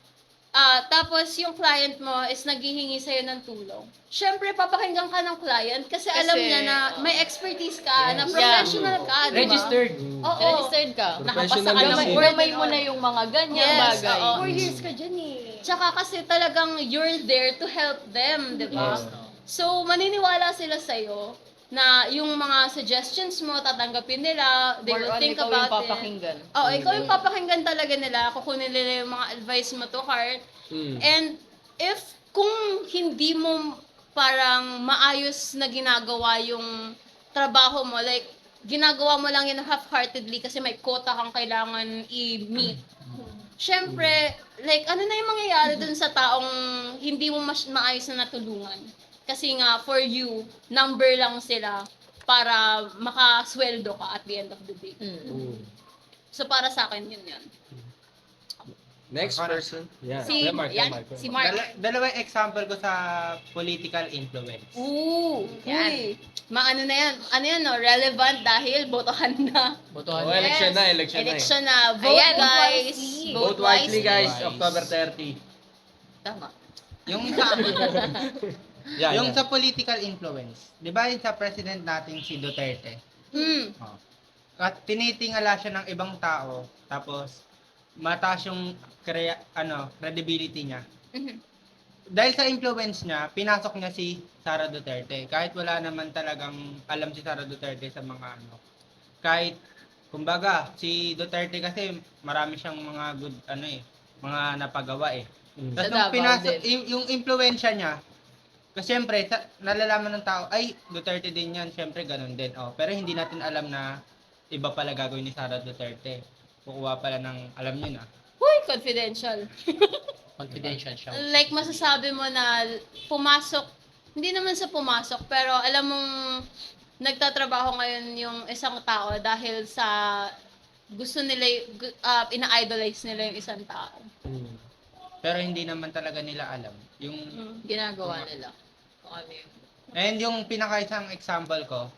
tapos yung client mo is naghihingi sa'yo ng tulong. Siyempre, papakinggan ka ng client kasi alam niya na may expertise ka, na professional ka, di ba? Registered. Oo. Registered ka. Nakapasa ka Professional ng kasi. board. Gamay mo na yung mga ganyang Yes, bagay. oo. 4 years ka dyan eh. Tsaka kasi talagang you're there to help them, di ba? So, maniniwala sila sa'yo na yung mga suggestions mo, tatanggapin nila, they More will on think ikaw about yung papakinggan. it. Oo, ikaw yung papakinggan talaga nila, kukunin nila yung mga advice mo to heart. And if kung hindi mo parang maayos na ginagawa yung trabaho mo, like, ginagawa mo lang yun half-heartedly kasi may quota kang kailangan i-meet. Siyempre, like, ano na yung mangyayari dun sa taong hindi mo maayos na natulungan? Kasi nga, for you, number lang sila para makasweldo ka at the end of the day. So, para sa akin, yun. Next person. Yeah. Si, Yeah, Mark, yan, Mark. si Mark. Dalawang example ko sa political influence. Ooh, Yan. uy. Maano na yan? Ano yan, no? Relevant dahil botohan na. Botohan. Oh, election na, election na. Election na. Vote, Ayan, guys. wisely. Vote wisely, guys. Wise. October 30. Tama. Yung sa Yeah, yung yeah. sa political influence. 'Di ba yung sa president natin si Duterte? Mm. At tinitingala siya ng ibang tao tapos mataas yung credibility niya. Mhm. Dahil sa influence niya, pinasok niya si Sara Duterte. Kahit wala naman talagang alam si Sara Duterte sa mga kahit kumbaga si Duterte kasi marami siyang mga good mga napagawa eh. Tapos Sa nung Davao pinasok din. yung impluwensya niya, kasi syempre nalalaman ng tao ay Duterte din yan, syempre ganun din. Pero hindi natin alam na iba pala gagawin ni Sara Duterte. Kukuha pala ng alam niyo na. Uy, confidential. Confidential siya. Like, masasabi mo na pumasok, hindi naman sa pumasok, pero alam mong nagtatrabaho ngayon yung isang tao dahil sa gusto nila, ina-idolize nila yung isang tao. Pero hindi naman talaga nila alam. Yung Ginagawa nila. Kung ano yun. And yung pinaka-isang example ko,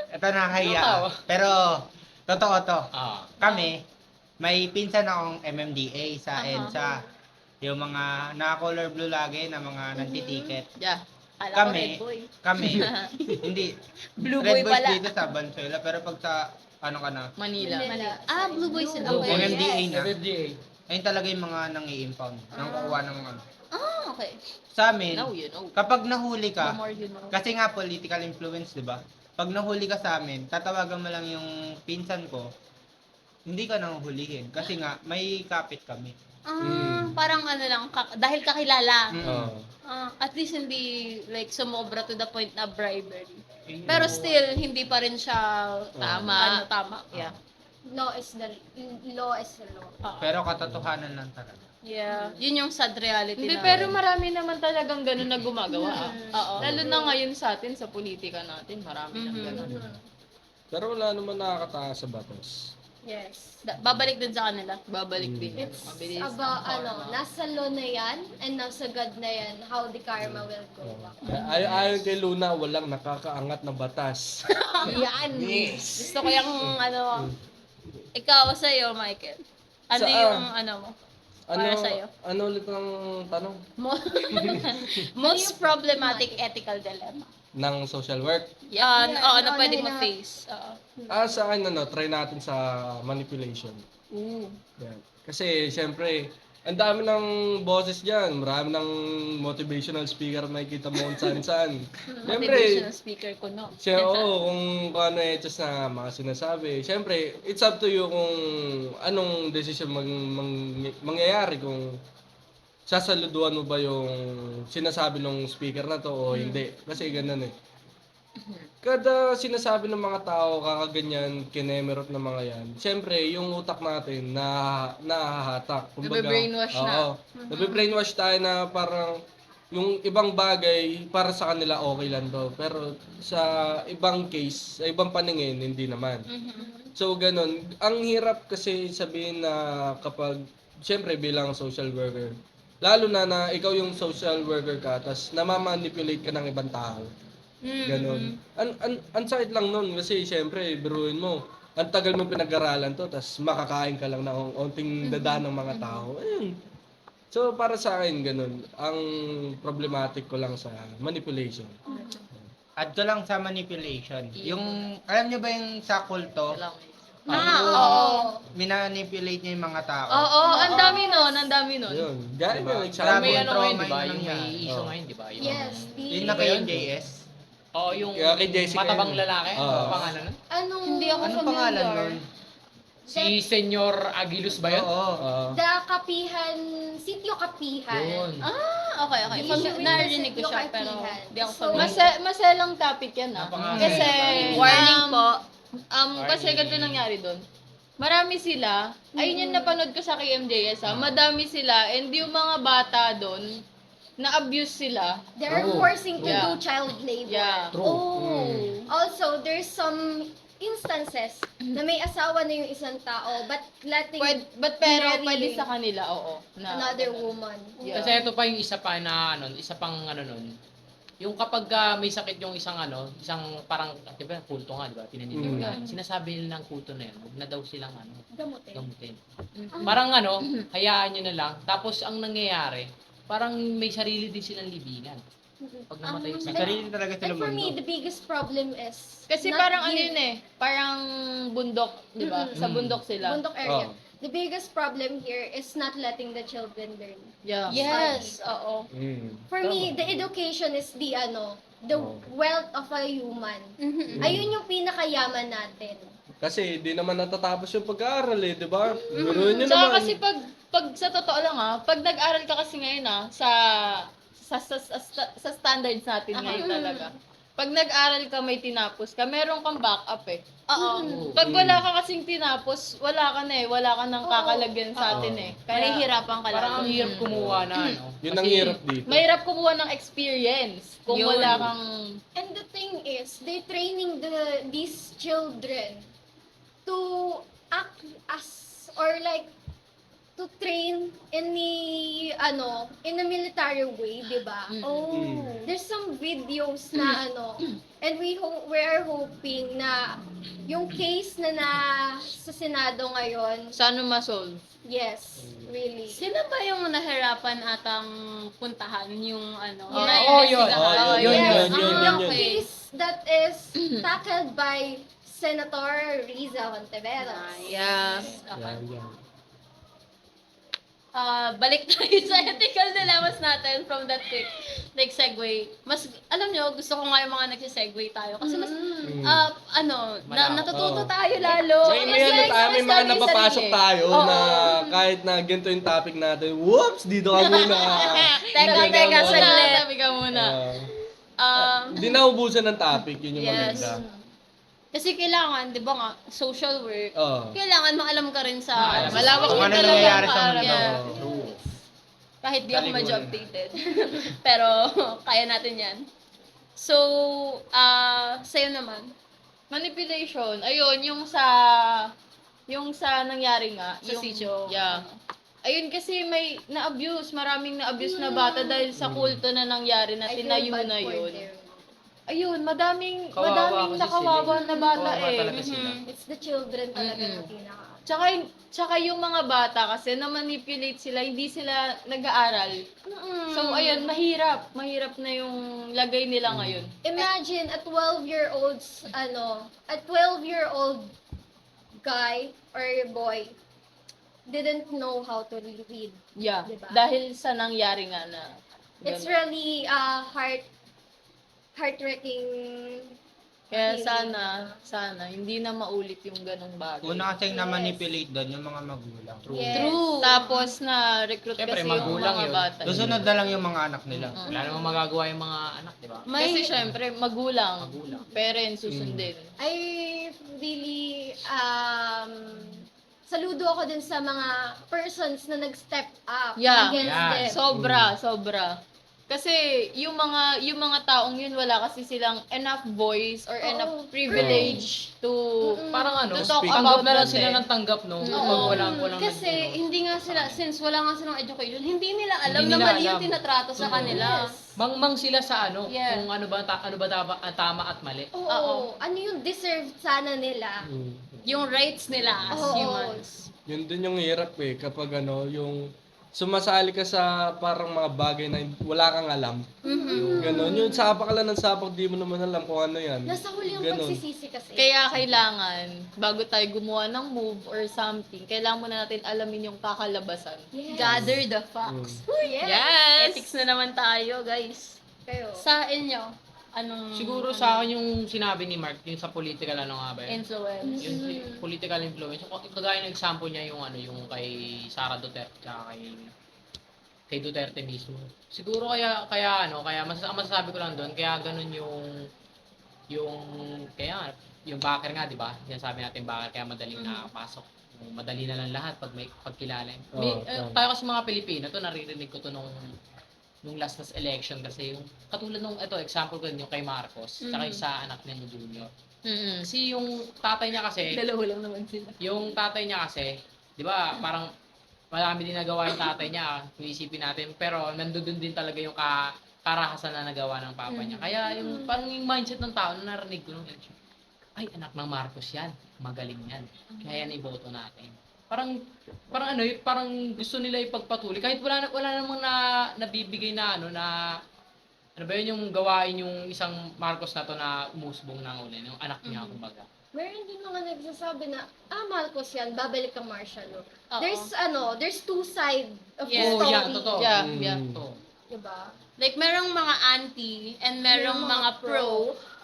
ito nakahiya. Totoo. Pero, totoo to. Kami, May pinsan akong MMDA sa Aha. EDSA. Yung mga naka-color blue lagi na mga nantitiket. Yeah. Kala ko Kami, Red Boy. kami, hindi. Blue Red Boy Boys pala. dito sa Valenzuela, pero pag sa, ano ka na, Manila. Ah, Blue Boy sila. Blue Okay. Boy. MMDA na. MFDA. ayun talaga yung mga nang-i-impound. Nang kukuha ng ano. Ah, okay. Sa amin, Now you know. kapag nahuli The ka, more you know. kasi nga political influence, di ba? Pag nahuli ka sa amin, tatawagan mo lang yung pinsan ko, hindi ka nang hulihin. Kasi nga, may kapit kami. Parang ano lang, dahil kakilala. Oo. At least hindi like sumobra to the point na bribery. Pero still, hindi pa rin siya Tama. tama. Yeah. Law is the law. Pero katotohanan lang talaga. Yeah. Yun yung sad reality Hindi, na. pero marami naman talagang ganun na gumagawa. Oo. Lalo na ngayon sa atin, sa politika natin, marami nang ganun. Pero wala naman nakakataas sa batas. Yes. Babalik din sa kanila. Babalik din yan. It's Mabilis. about nasa law na yan and nasa God na yan, how the karma will go back. Ayon kay Luna, walang nakakaangat na batas. Yan. Gusto ko yung ikaw sa'yo, Michael. Ano Sa- yung ano mo? Para sa'yo. Ano ulit ang tanong? Most problematic ethical dilemma. Ng social work? Yan, oo, na ano pwedeng na- ma-face. Oo. Sa akin, try natin sa manipulation. Yan. Kasi, syempre, ang dami ng boses dyan. Marami ng motivational speaker na nakikita mo kung saan-saan. Motivational speaker ko, no? Oo, kung ano etos na mga sinasabi. Siyempre, it's up to you kung anong decision mangyayari. Kung sasaluduan mo ba yung sinasabi ng speaker na to o hindi. Kasi ganun eh. Kada sinasabi ng mga tao, kakaganyan, kinemerot ng mga yan, siyempre, yung utak natin nahahatak. Nabe-brainwash na. Oo. Nabe-brainwash tayo na parang yung ibang bagay para sa kanila okay lang to. Pero sa ibang case, sa ibang paningin, hindi naman. So, ganun. Ang hirap kasi sabihin na kapag, siyempre bilang social worker, Lalo na ikaw yung social worker ka, tas namamanipulate ka ng ibang tao. Ganon. Ang sakit lang nun kasi syempre, biruin mo, ang tagal mo pinag-aralan to, tas makakain ka lang ng onting dadaan ng mga tao. Ayun. So, para sa akin, ganun. Ang problematic ko lang sa manipulation. Add ko lang sa manipulation. Yung, alam nyo ba yung sa kulto? Oo. Minanipulate niya yung mga tao. Oo, ang dami nun, ang dami nun. Ayun. Gaya Diba? ng example. Grabe May yung ano ngayon, trauma di ba? yung Yung may nangyari. issue Oh. ngayon, di ba? Yes, Yun na kayo JS? Oo, yung Kaya kay Jessica matabang yun. lalaki. Oo. Ano pangalan nun? Anong... Hindi ako Anong pangalan familiar. nun? Si Senyor Aguilus ba yun? Oo. The Kapihan, Sitio Kapihan. Yun. Okay. Hindi siya Narinig ko siya, yung pero kaibigan. di ako So, familiar. Maselang topic yan ah. Napaka- Kasi, Warning po. Kasi ganito nangyari doon. Marami sila, ayun yung napanood ko sa KMJS madami sila, and yung mga bata doon, na-abuse sila. They're Oo. forcing to Yeah. do child labor. Yeah. Oh. Also, there's some instances na may asawa na yung isang tao but letting Pero marry pwede sa kanila, oo. Na, another woman. Yeah. Kasi ito pa yung isa pa na ano, isa pang ano nun. Yung kapag may sakit yung isang isang parang, di ba, kulto nga, di ba? Pinaniniwalaan. Sinasabi nila ng kulto na yun, huwag na daw silang Gamutin. gamutin. Parang hayaan nyo na lang. Tapos ang nangyayari, parang may sarili din silang libingan. Pag namatay yung May sakit. sarili talaga sila And for me, mundo. the biggest problem is Kasi not parang ano guilt. yun parang bundok, di ba? Sa bundok sila. Bundok area. Oh. The biggest problem here is not letting the children learn. Yeah. Yes, oo. For me, the education is the the wealth of a human. Ayun yung pinakayaman natin. Kasi di naman natatapos yung pag-aaral eh, di ba? Biruin nyo Tsaka naman. kasi pag sa totoo lang pag nag-aral ka kasi ngayon sa standards natin ngayon talaga. Pag nag-aral ka, may tinapos ka, meron kang backup eh. Oo. Pag wala ka kasing tinapos, wala ka na wala ka nang kakalagyan sa atin eh. Kaya Mahihirapan ka lang. Parang ang hirap kumuha na Yun ang hirap dito. mahirap kumuha ng experience kung Yun. wala kang And the thing is, they're training these children to act as or like to train in in a military way, 'di ba? There's some videos na and we are hoping na yung case na sa Senado ngayon, sana ma-solve. yes, really. Sila ba yung nahirapan atang puntahan yung Oo, yun. Oh, yun, Yes, yun. yung case that is tackled by Senator Riza Hontiveros. Yeah. Balik tayo sa ethical dilemmas natin from that segue. Mas, alam nyo, gusto ko nga yung mga nagsisegue tayo. Kasi mas, natututo tayo lalo. May may mga napapasok tayo na kahit na ganito yung topic natin, whoops, dito ka muna. Teka, saglit. Sabi ka muna. Hindi naubusan ng topic, yun yung Yes. maganda. Kasi kailangan, di ba nga, social work, Oo. kailangan maalam ka rin sa Malawak Kung din ano talaga nangyayari ang sa mundo. Yeah. True. Kahit di ako Galing medyo mo yun. updated. Pero, kaya natin yan. So, sa'yo naman. Manipulation. Ayun, yung sa nangyari nga. Sa sitio. Yeah. Ayun kasi may maraming na-abuse na bata dahil sa kulto na nangyari na I feel tinayo bad na for yun. them. Ayun, madaming Kawawa kasi nakawawa sila. na bata Kawawa eh. talaga sila. It's the children talaga na pinaka. Tsaka yung mga bata kasi na-manipulate sila, hindi sila nag-aaral. So ayun, mahirap na yung lagay nila ngayon. Imagine a 12-year-old a 12-year-old guy or boy didn't know how to read. Yeah, Diba? dahil sa nangyari nga na. It's ganun. really heart-wrecking. Kaya sana, hindi na maulit yung ganong bagay. Una kasing na-manipulate doon yung mga magulang. Yes. True. Tapos na-recruit Siyempre, kasi yung magulang mga yun. bata. Susunod na lang yung mga anak nila. Wala namang magagawa yung mga anak, di ba? Kasi syempre, magulang. Magulang. Parents, susundin. I really saludo ako din sa mga persons na nag-step up Yeah. against Yeah. them. Sobra. Kasi yung mga taong yun wala kasi silang enough voice or enough privilege to Parang ano, to talk speak. tanggap about na lang that sila eh. ng tanggap, no? Oo. Pag walang Kasi hindi nga sila, since wala nga silang education, hindi nila alam Hindi na nila mali yung alam. tinatrato sa kanila. Mangmang sila sa ano, Yeah. kung ano ba ang tama at mali. Oo. Oo. Ano yung deserved sana nila? Yung rights nila as Oo. humans. Yun din yung hirap eh, kapag ano, yung sumasali ka sa parang mga bagay na wala kang alam. Ganon. Yung sapak ka lang ng sapak, di mo naman alam kung ano yan. Nasa huli yung Ganon. pagsisisi kasi. Kaya kailangan, bago tayo gumawa ng move or something, kailangan muna natin alamin yung kakalabasan. Yes. Gather the facts. Yes. Yes! Ethics na naman tayo, guys. Kayo. Sa inyo, anong Siguro sa akin yung sinabi ni Mark, yung sa political ano nga ba yun? influence? Yung political influence. Yung kagaya ng example niya yung ano, yung kay Sara Duterte tsaka kay Duterte mismo. Siguro kaya ang masasabi ko lang doon, kaya ganun kaya yung backer nga, di ba? Yan sabi natin backer, kaya madaling nakapasok. Madali na lang lahat pag may pagkilala. Oo, tama. Tayo kasi mga Pilipino, to naririnig ko to nung last election kasi yung katulad nung example ko yung kay Marcos, tsaka yung sa anak niya ni Junior. Kasi yung tatay niya kasi, Dalawa lang naman sila. yung tatay niya kasi, 'di ba, parang marami din nagawa yung tatay niya, kung isipin natin, pero nandoon din talaga yung karahasan na nagawa ng papa niya. Kaya yung parang yung mindset ng tao na narinig ko nung election, ay anak ng Marcos 'yan, magaling 'yan. Kaya yan iboto natin. Parang parang gusto nila ipagpatuloy kahit wala namang nabibigay na ano ba yun yung gawain yung isang Marcos na to na umusbong ng ulo, yung anak niya kumbaga. Meron din mga nagsasabi na, Marcos yan, babalik kang martial law. Oo. There's two side of the Yes. story. Yeah, totoo. Yeah. Totoo. Diba? Like, merong mga anti and merong Merong mga mga pro.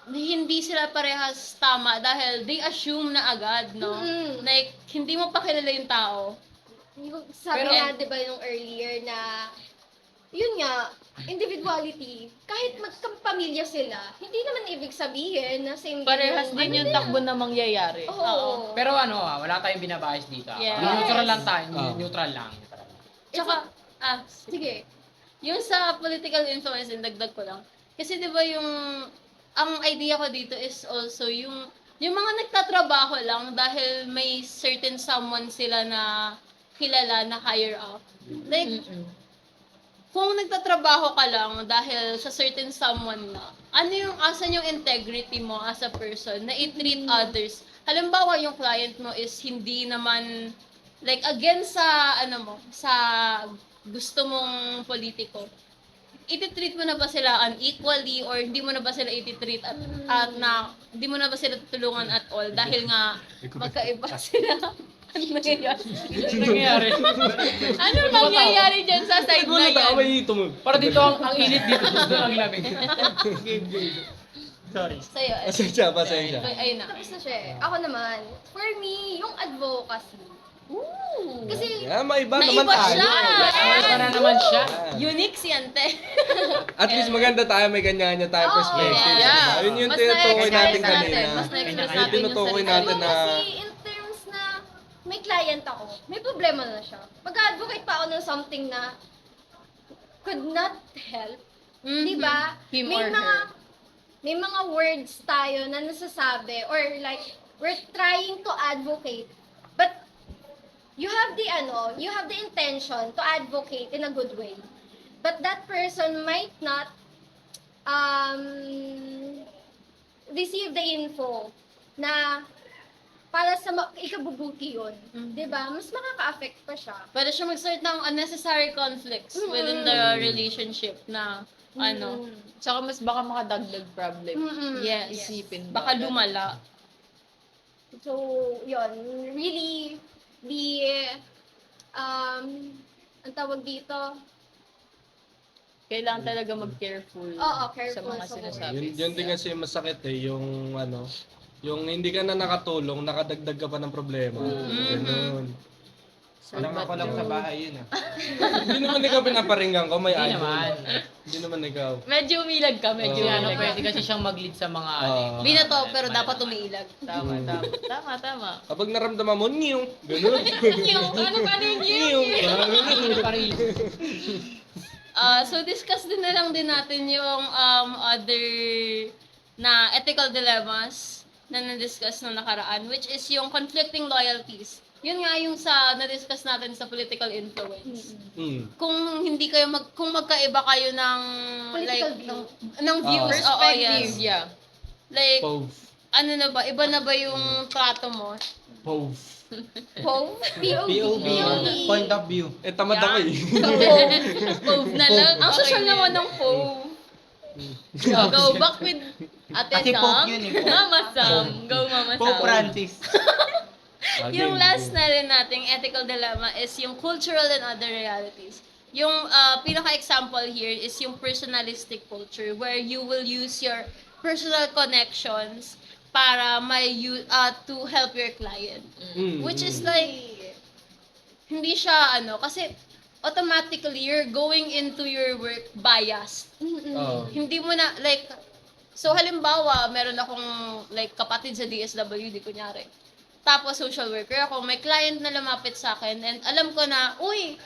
Hindi sila parehas tama dahil they assume na agad, no? Mm-mm. Like, hindi mo pa kilala yung tao. Yung sabi Pero- nga, di ba, yung earlier na, yun nga, individuality, kahit magkapamilya sila, hindi naman ibig sabihin na same Parehas yung, din yung takbo na mangyayari. Oo. Pero wala tayong binabayas dito. Yes. Neutral lang tayo, Ah. neutral lang. Tsaka, Sige. yung sa political influence, dagdag ko lang. Kasi di ba ang idea ko dito is also yung mga nagtatrabaho lang dahil may certain someone sila na kilala na higher up. Like, kung nagtatrabaho ka lang dahil sa certain someone na, asan yung integrity mo as a person na i-treat others? Halimbawa, yung client mo is hindi naman, like, against sa, sa gusto mong politiko. Ititreat mo na ba sila unequally or hindi mo na ba sila ititreat at hindi mo na ba sila tutulungan at all dahil nga magkaiba sila? Ano nangyayari? Ano nangyayari dyan sa side na Gulat ako, yan? may hito mo. Para dito ang init dito, dito ang lamig. Sorry. Sa'yo, Pasensya. ayun na. Tapos na siya eh. Ako naman, for me, yung advocacy. Kasi, Yeah, maiba naman Naiba tayo. siya! Iba na naman siya. Unique si Ante. At least maganda tayo, may ganyan-ganyan tayo perspective. yeah. Diba? Yun yung Mas tinutukoy na-express natin natin. kanina. Mas na-express Yung natin yung tinutukoy sarili. natin na kasi in terms na may client ako, may problema na siya. Mag-advocate pa ako ng something na could not help. Mhm. Di ba? Him May or mga her. may mga words tayo na nasasabi or like we're trying to advocate but you have the intention to advocate in a good way. But that person might not receive the info na para sa ikabubuti yun. Diba? Mas makaka-affect pa siya. Pwede siya mag-start ng unnecessary conflicts within the relationship na Tsaka mas baka makadagdag problem. yes, Isipin baka ba? lumala. So, yun. Really, ang tawag dito, Kailangan talaga mag-careful Oo, sa careful mga sa sinasabi. Yun din kasi masakit eh, yung yung hindi ka na nakatulong, nakadagdag ka pa ng problema. Ganun. Alam ako lang sa bahay yun Hindi naman ikaw pinaparinggan ko, may Hindi idol. naman. Hindi naman ikaw. Medyo umilag ka, medyo Oo. umilag ka. Pwede kasi siyang mag-lead sa mga Binato, pero dapat umiilag. Tama, tama. Tama. Kapag naramdaman mo, niyong, ganun. Yung, ano yung Niyong. Parang So discuss din na lang din natin yung other na ethical dilemmas na na-discuss nung nakaraan, which is yung conflicting loyalties. Yun nga yung sa na-discuss natin sa political influence. Kung hindi kayo kung magkaiba kayo ng Political like view. ng views, oo, Perspective, yes. yeah. Like Pove. ano na ba, iba na ba yung trato mo? Pove. Pove? POV. Point of view. Eh, tamad ako eh. Pove na lang. Ang social Okay naman din. ng Pove. Go back with Ate Kasi Sam. Pope yun eh. Mama Sam. Go Mama Sam. Pope Francis. Yung last na rin nating ethical dilemma is yung cultural and other realities. Yung pinaka-example here is yung personalistic culture where you will use your personal connections para to help your client. Which is like, hindi siya kasi automatically you're going into your work biased. Oo. Hindi mo na, like, so halimbawa, meron akong, like, kapatid sa DSWD, kunyari. Tapos social worker ako, may client na lumapit sa akin, and alam ko na, uy,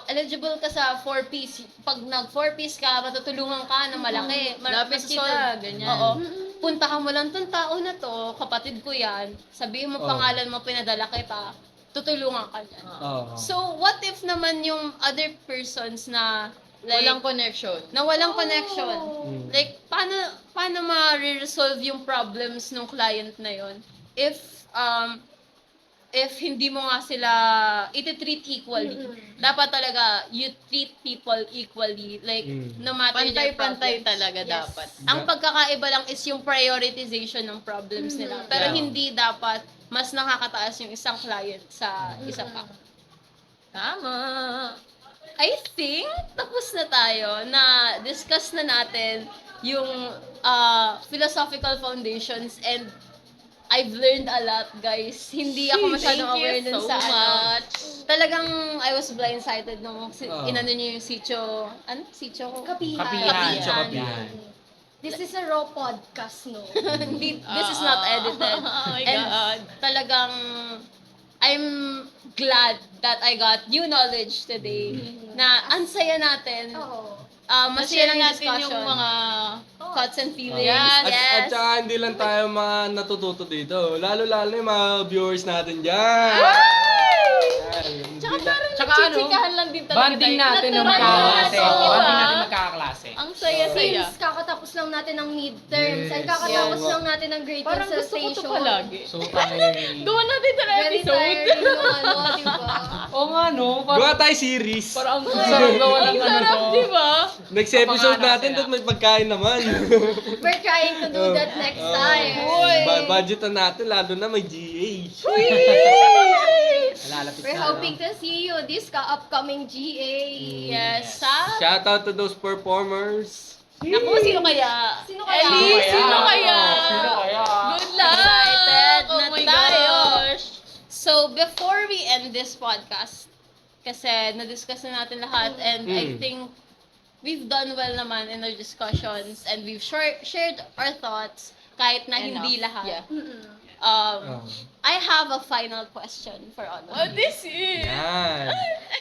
eligible ka sa 4-piece. Pag nag-4-piece ka, matutulungan ka na malaki. Lapit kita, Masasolve. ganyan. Oo. Puntahan mo lang tong tao na to, kapatid ko yan, sabihin mo Oo. pangalan mo, pinadala kita, tutulungan ka niyan. Oo. So, what if naman yung other persons na, like, Walang connection. na walang connection? Mm. Like, paano ma-resolve yung problems ng client na yon if hindi mo nga sila iti-treat equally. Dapat talaga, you treat people equally. Like, no matter their Pantay-pantay problems. talaga Yes. dapat. Ang pagkakaiba lang is yung prioritization ng problems nila. Pero Yeah. hindi dapat mas nakakataas yung isang client sa isa pa. Tama. I think tapos na tayo na discuss na natin yung philosophical foundations, and I've learned a lot, guys. Hindi ako masyadong Thank aware you dun so sa much. Talagang I was blindsided nung Oo. inano niyo yung sitio, Sitio? Kapihan. Kapihan. Yan. This is a raw podcast, no? Hindi, this is not edited. Oh my And God. talagang I'm glad that I got new knowledge today na ang saya natin. Oo. Masaya Masaya ng natin discussion. yung mga Thoughts and feelings. Yes. Yes. At saka hindi lang tayo mga natututo dito. Lalo-lalo yung mga viewers natin dyan. Tsaka parang Tsaka nagchichikahan lang din talaga Banding tayo. natin ng Natural magkaklase. na, di ba? Banding natin magkaklase. Ang saya-saya. Since kakatapos lang natin ng midterms, Yes. and kakatapos Yes. lang natin ng grade Parang gusto ko consultation. to palagi. So, tayo yung... Gawa natin ito na Very episode. tiring yung di ba? Oo nga, no? Gawa tayo series. Parang ang sarap gawa ng Ang ano sarap, to. di ba? Next episode Kapangana natin, sila. doon may pagkain naman. We're trying to do that next time. Budgetan natin, lalo na may GA. Lalapit We're na, hoping to see you this upcoming GA. Yes. Shout out to those performers. Naku, sino kaya? Sino kaya? Ellie, sino kaya? Sino kaya? Good luck! Excited Oh na my tayo. gosh! So, before we end this podcast, kasi na-discuss na natin lahat, and I think we've done well naman in our discussions, and we've shared our thoughts, kahit na hindi Enough. lahat. Yeah. I have a final question for all of Oh, you. this is... Yan.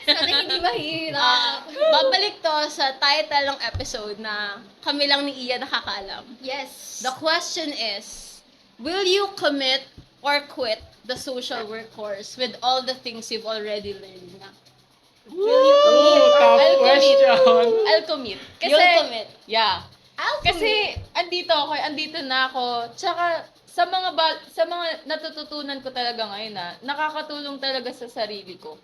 Sana hindi mahirap. Babalik to sa title ng episode na kami lang ni Iya nakakaalam. Yes. The question is, will you commit or quit the social work course with all the things you've already learned na? Tough I'll commit. question. I'll commit. Kasi, You'll commit. Yeah. I'll Kasi, andito na ako. Tsaka, sa mga natututunan ko talaga ngayon nakakatulong talaga sa sarili ko.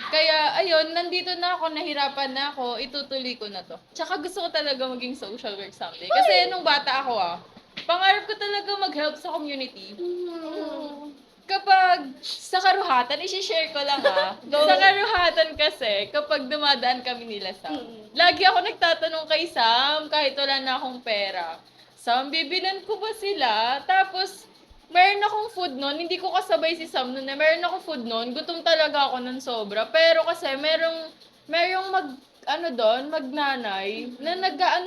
Kaya, ayun, nandito na ako, nahirapan na ako, itutuloy ko na to. Tsaka gusto ko talaga maging social work someday. Kasi nung bata ako pangarap ko talaga mag-help sa community. Kapag sa karuhatan, isi-share ko lang sa karuhatan kasi, kapag dumadaan kami nila Sam, lagi ako nagtatanong kay Sam, kahit wala na akong pera. Sam, bibilan ko ba sila? Tapos, meron akong food nun, hindi ko kasabay si Sam nun, meron akong food nun, gutom talaga ako nun sobra. Pero kasi, merong magnanay, na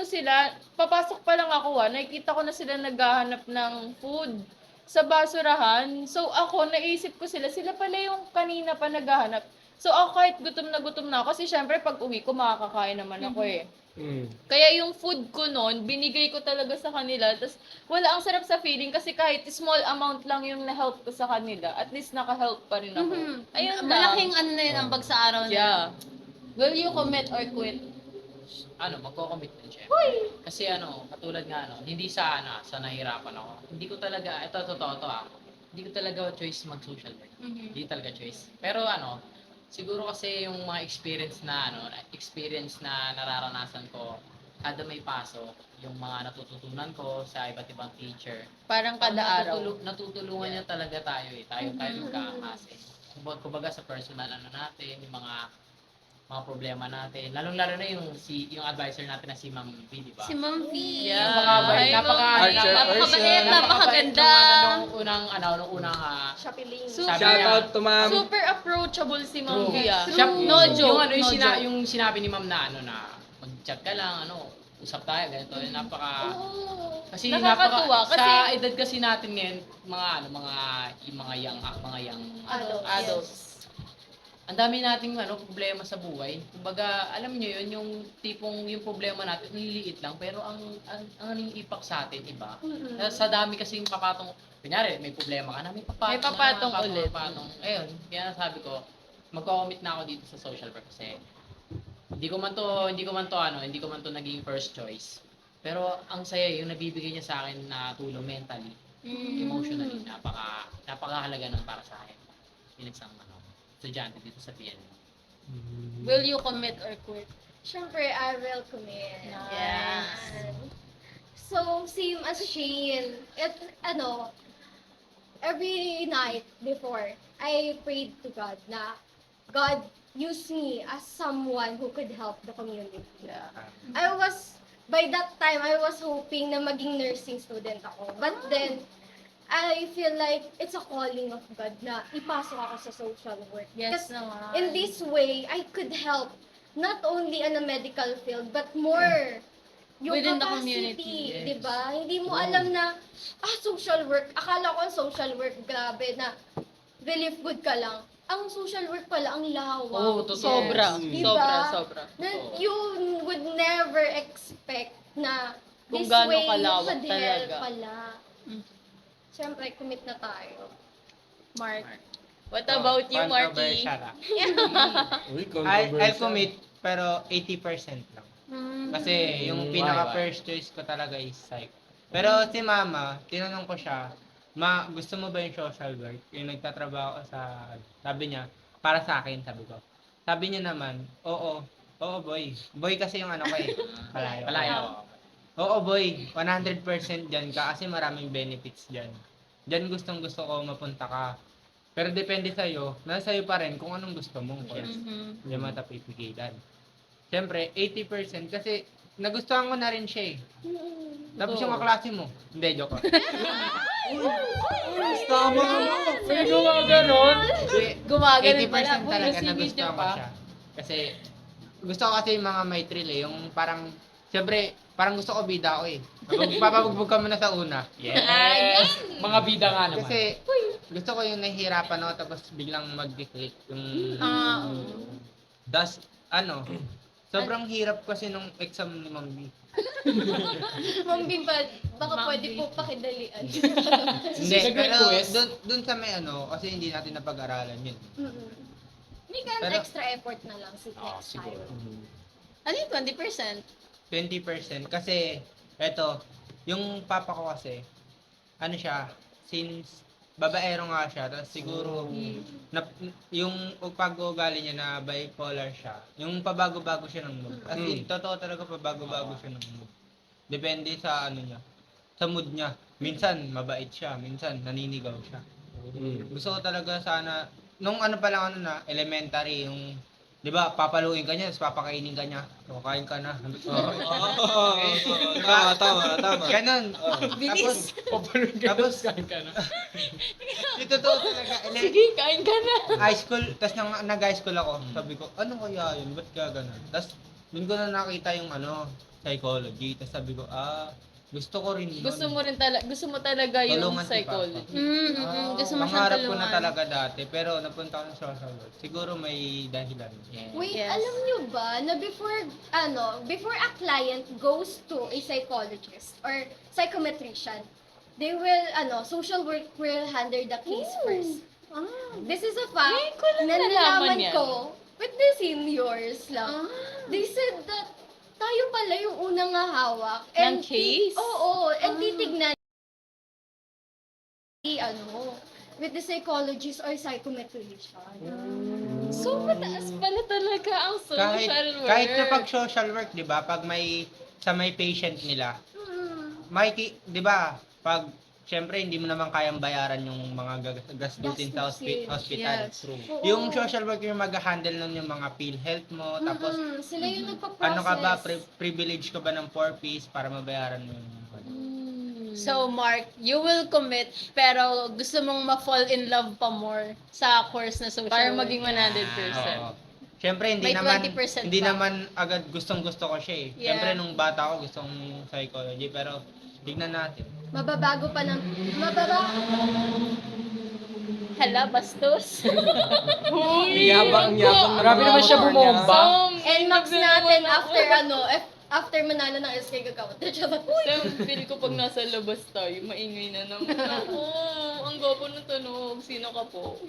sila, papasok pa lang ako nakikita ko na sila naghahanap ng food sa basurahan. So ako, naisip ko sila pala yung kanina pa naghahanap. So ako kahit gutom na ako, kasi syempre pag uwi ko makakakain naman ako eh. Mm. Kaya yung food ko noon, binigay ko talaga sa kanila. Tapos wala, ang sarap sa feeling kasi kahit small amount lang yung na-help ko sa kanila, at least naka-help pa rin ako. Ayun lang. Malaking ano na yun ang pag sa araw na yun. Yeah. Will you commit or quit? Magko-commit din siya. Kasi katulad nga hindi sa nahirapan ako. Hindi ko talaga, ito totoo to hindi ko talaga choice mag-social work. Hindi talaga choice. Pero siguro kasi yung mga experience na nararanasan ko, kada may pasok, yung mga natututunan ko sa iba't ibang teacher. Parang kada araw. Natutulungan niya talaga tayo eh. Tayo magkakase. Kumbaga sa personal natin, yung mga problema natin. Lalong-lalo na yung advisor natin na si Ma'am V, di ba? Si Ma'am V. Yeah. Napakabait, Hi, Ma'am V. Napakabait, napakaganda. Nung unang Shopping. Super, Shout out to ma'am. super approachable si Ma'am V. ah. True. No joke. Yung, no joke. yung sinabi ni Ma'am na na mag-chat ka lang, usap tayo, ganito. Napaka... Kasi Nakakatuwa, kasi- sa edad kasi natin ngayon, mga young Adults. ang dami nating problema sa buhay. Kumbaga, alam niyo yun, yung yung problema natin, nililiit lang, pero ang impact sa atin, iba. Sa dami kasing papatong, kunyari, may problema ka na, may papatong ulit. Ayun, kaya nasabi ko, magko-commit na ako dito sa social work kasi hindi ko man to naging first choice. Pero ang saya yung nabibigay niya sa akin na tulong mentally, emotionally, napakahalaga nun para sa akin. Yung isang estudyante dito sa PNP. Will you commit or quit? Siyempre, I will commit. Yes. So, same as Shane. Every night before, I prayed to God na, God, use me as someone who could help the community. By that time, I was hoping na maging nursing student ako. But then, I feel like it's a calling of God na ipasok ako sa social work. Yes Kasi naman. in this way, I could help not only in a medical field, but more yung Within the capacity, community, yes. di ba? Hindi mo alam na, social work, akala ko social work, grabe na, believe good ka lang. Ang social work pala, ang lawak. Oo, totoo. Sobra. Diba? Sobra. Na you would never expect na Kung this gaano way kalawak you could help talaga. pala. Siyempre, commit na tayo. Mark. What about you, Marky? Controversial, Uy, I'll controversial. commit, pero 80% lang. Kasi yung pinaka first choice ko talaga is psych. Pero si mama, tinanong ko siya, gusto mo ba yung social work? Yung nagtatrabaho sa, sabi niya, para sa akin, sabi ko. Sabi niya naman, oo, boy. Boy kasi yung ko eh. Palayo. Oo, boy. 100% dyan ka kasi maraming benefits dyan. Dyan gustong gusto ko mapunta ka. Pero depende sa'yo. Nasa sa'yo pa rin kung anong gusto mo. Hindi mo ito pipigilan. Siyempre, 80% kasi nagustuhan ko na rin siya eh. Tapos yung kaklase mo. Hindi, joke ko. Tama ka. May gumaganon. Gumagano 80% pala. talaga Uy, nagustuhan ko siya. Kasi, gusto ko kasi yung mga may thrill eh. Yung parang, siyempre, parang gusto ko bida ko eh. Papabugbog ka muna sa una. Yes! Mga bida nga naman. Kasi, gusto ko yung nahihirapan ako tapos biglang mag-click. Yung, das, sobrang hirap kasi nung exam ni Ma'am B. Ma'am Bimba, baka pwede po pakidalian. Hindi, pero Nag-request? dun sa may kasi hindi natin napag-aralan yun. May ganun Pero- extra effort na lang si next siguro. time. Ano yung 20%? 20% kasi, eto, yung papa ko kasi, since babaero nga siya, tapos siguro, yung pag-uugali niya na bipolar siya, yung pabago-bago siya ng mood. As in, totoo talaga pabago-bago siya ng mood. Depende sa niya, sa mood niya. Minsan, mabait siya, minsan, naninigaw siya. Gusto ko talaga sana, nung pa lang elementary, yung, di ba, papaluin ka niya, tapos papakainin ka niya, kain ka na. Tama. Ganon. Bilis. Tapos, Kain ka na. yung totoo talaga, Sige, kain ka na. high school, tapos nag-high school ako, sabi ko, ano kaya yun? Ba't ka ganun? Tapos, dun ko na nakita yung psychology, tapos sabi ko, Gusto ko rin yun. Gusto mo talaga yung Tulungan si psychology. Gusto mo siyang Pangarap ko tulungan. na talaga dati, pero napunta ako sa social work. Siguro may dahilan. Yeah. Wait, Yes. alam nyo ba na before a client goes to a psychologist or psychometrician, they will, social work will handle the case first. This is a fact Ngayon ko lang na nalaman nalaman yan. ko with the seniors lang. They said that tayo pala yung unang hawak. Ng case? Oo, and titignan with the psychologist or psychometrician. So, mataas pala talaga ang social work. Kahit sa pag social work, 'di ba? Pag may patient nila, di ba? Pag syempre hindi mo naman kayang bayaran yung mga gastusin sa hospital. Yes. Oo. Yung social worker yung mag-handle nun yung mga PhilHealth mo, tapos Sila yung nagpa-process. ano ka ba, privilege ka ba ng 4Ps para mabayaran mo yung So, Mark, you will commit, pero gusto mong ma-fall in love pa more sa course na social Para work. maging 100%. Oo. Siyempre, May 20% hindi pa. naman agad gustong-gusto ko siya eh. Yeah. Siyempre, nung bata ko, gustong psychology, pero tignan natin. Mababago. Hala, bastos. Yabang. Grabe naman siya bumomba. And max natin after manalo ng SK Gagawa. So, feel ko pag nasa labas tayo, maingay na naman ako. Ang gwapo ng tunog. Sino ka po?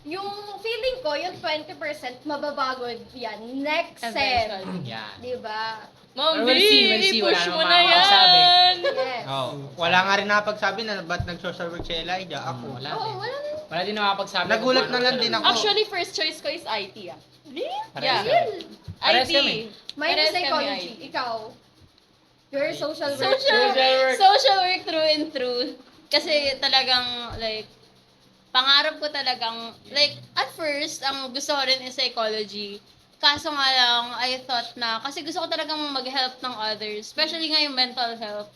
Yung feeling ko, yung 20% mababago yan. Next sem. Yan. Diba? Ma'am We'll see, we'll see. Wala i-push mo namang na makakasabi. yan. Yes. Oh, wala nga rin nakapagsabi na ba't nag-social work si Elijah? Ako. Wala Oo, din. wala na. Wala din nakapagsabi. Nagulat kung na lang paano din siya. ako. Actually, first choice ko is IT ah. Parehas Yeah. kami. Parehas IT. kami. Minus Parehas kami, psychology. IT. Ikaw. You're social worker. Social work through and through. Kasi talagang, like, pangarap ko talagang, like, at first, ang gusto ko rin is psychology. Kaso nga lang, I thought na, kasi gusto ko talagang mag-help ng others, especially nga yung mental health.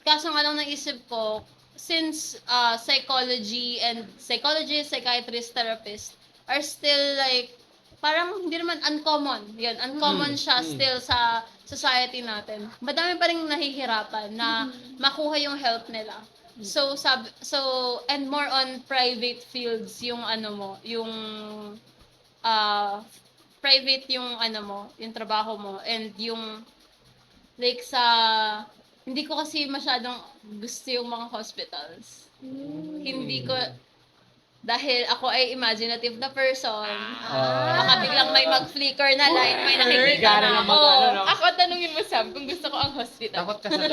Kaso nga lang naisip ko, since psychology and psychologist, psychiatrist, therapist are still like, parang hindi naman uncommon. Yun, uncommon siya still sa society natin. Madami pa rin nahihirapan na makuha yung help nila. So and more on private fields yung yung private yung yung trabaho mo and yung like hindi ko kasi masyadong gusto yung mga hospitals. Hindi ko dahil ako ay imaginative na person. Baka biglang may mag-flicker na light, may nakikita na ako. Ako, tanungin mo Sam kung gusto ko ang hospital. Takot ka sa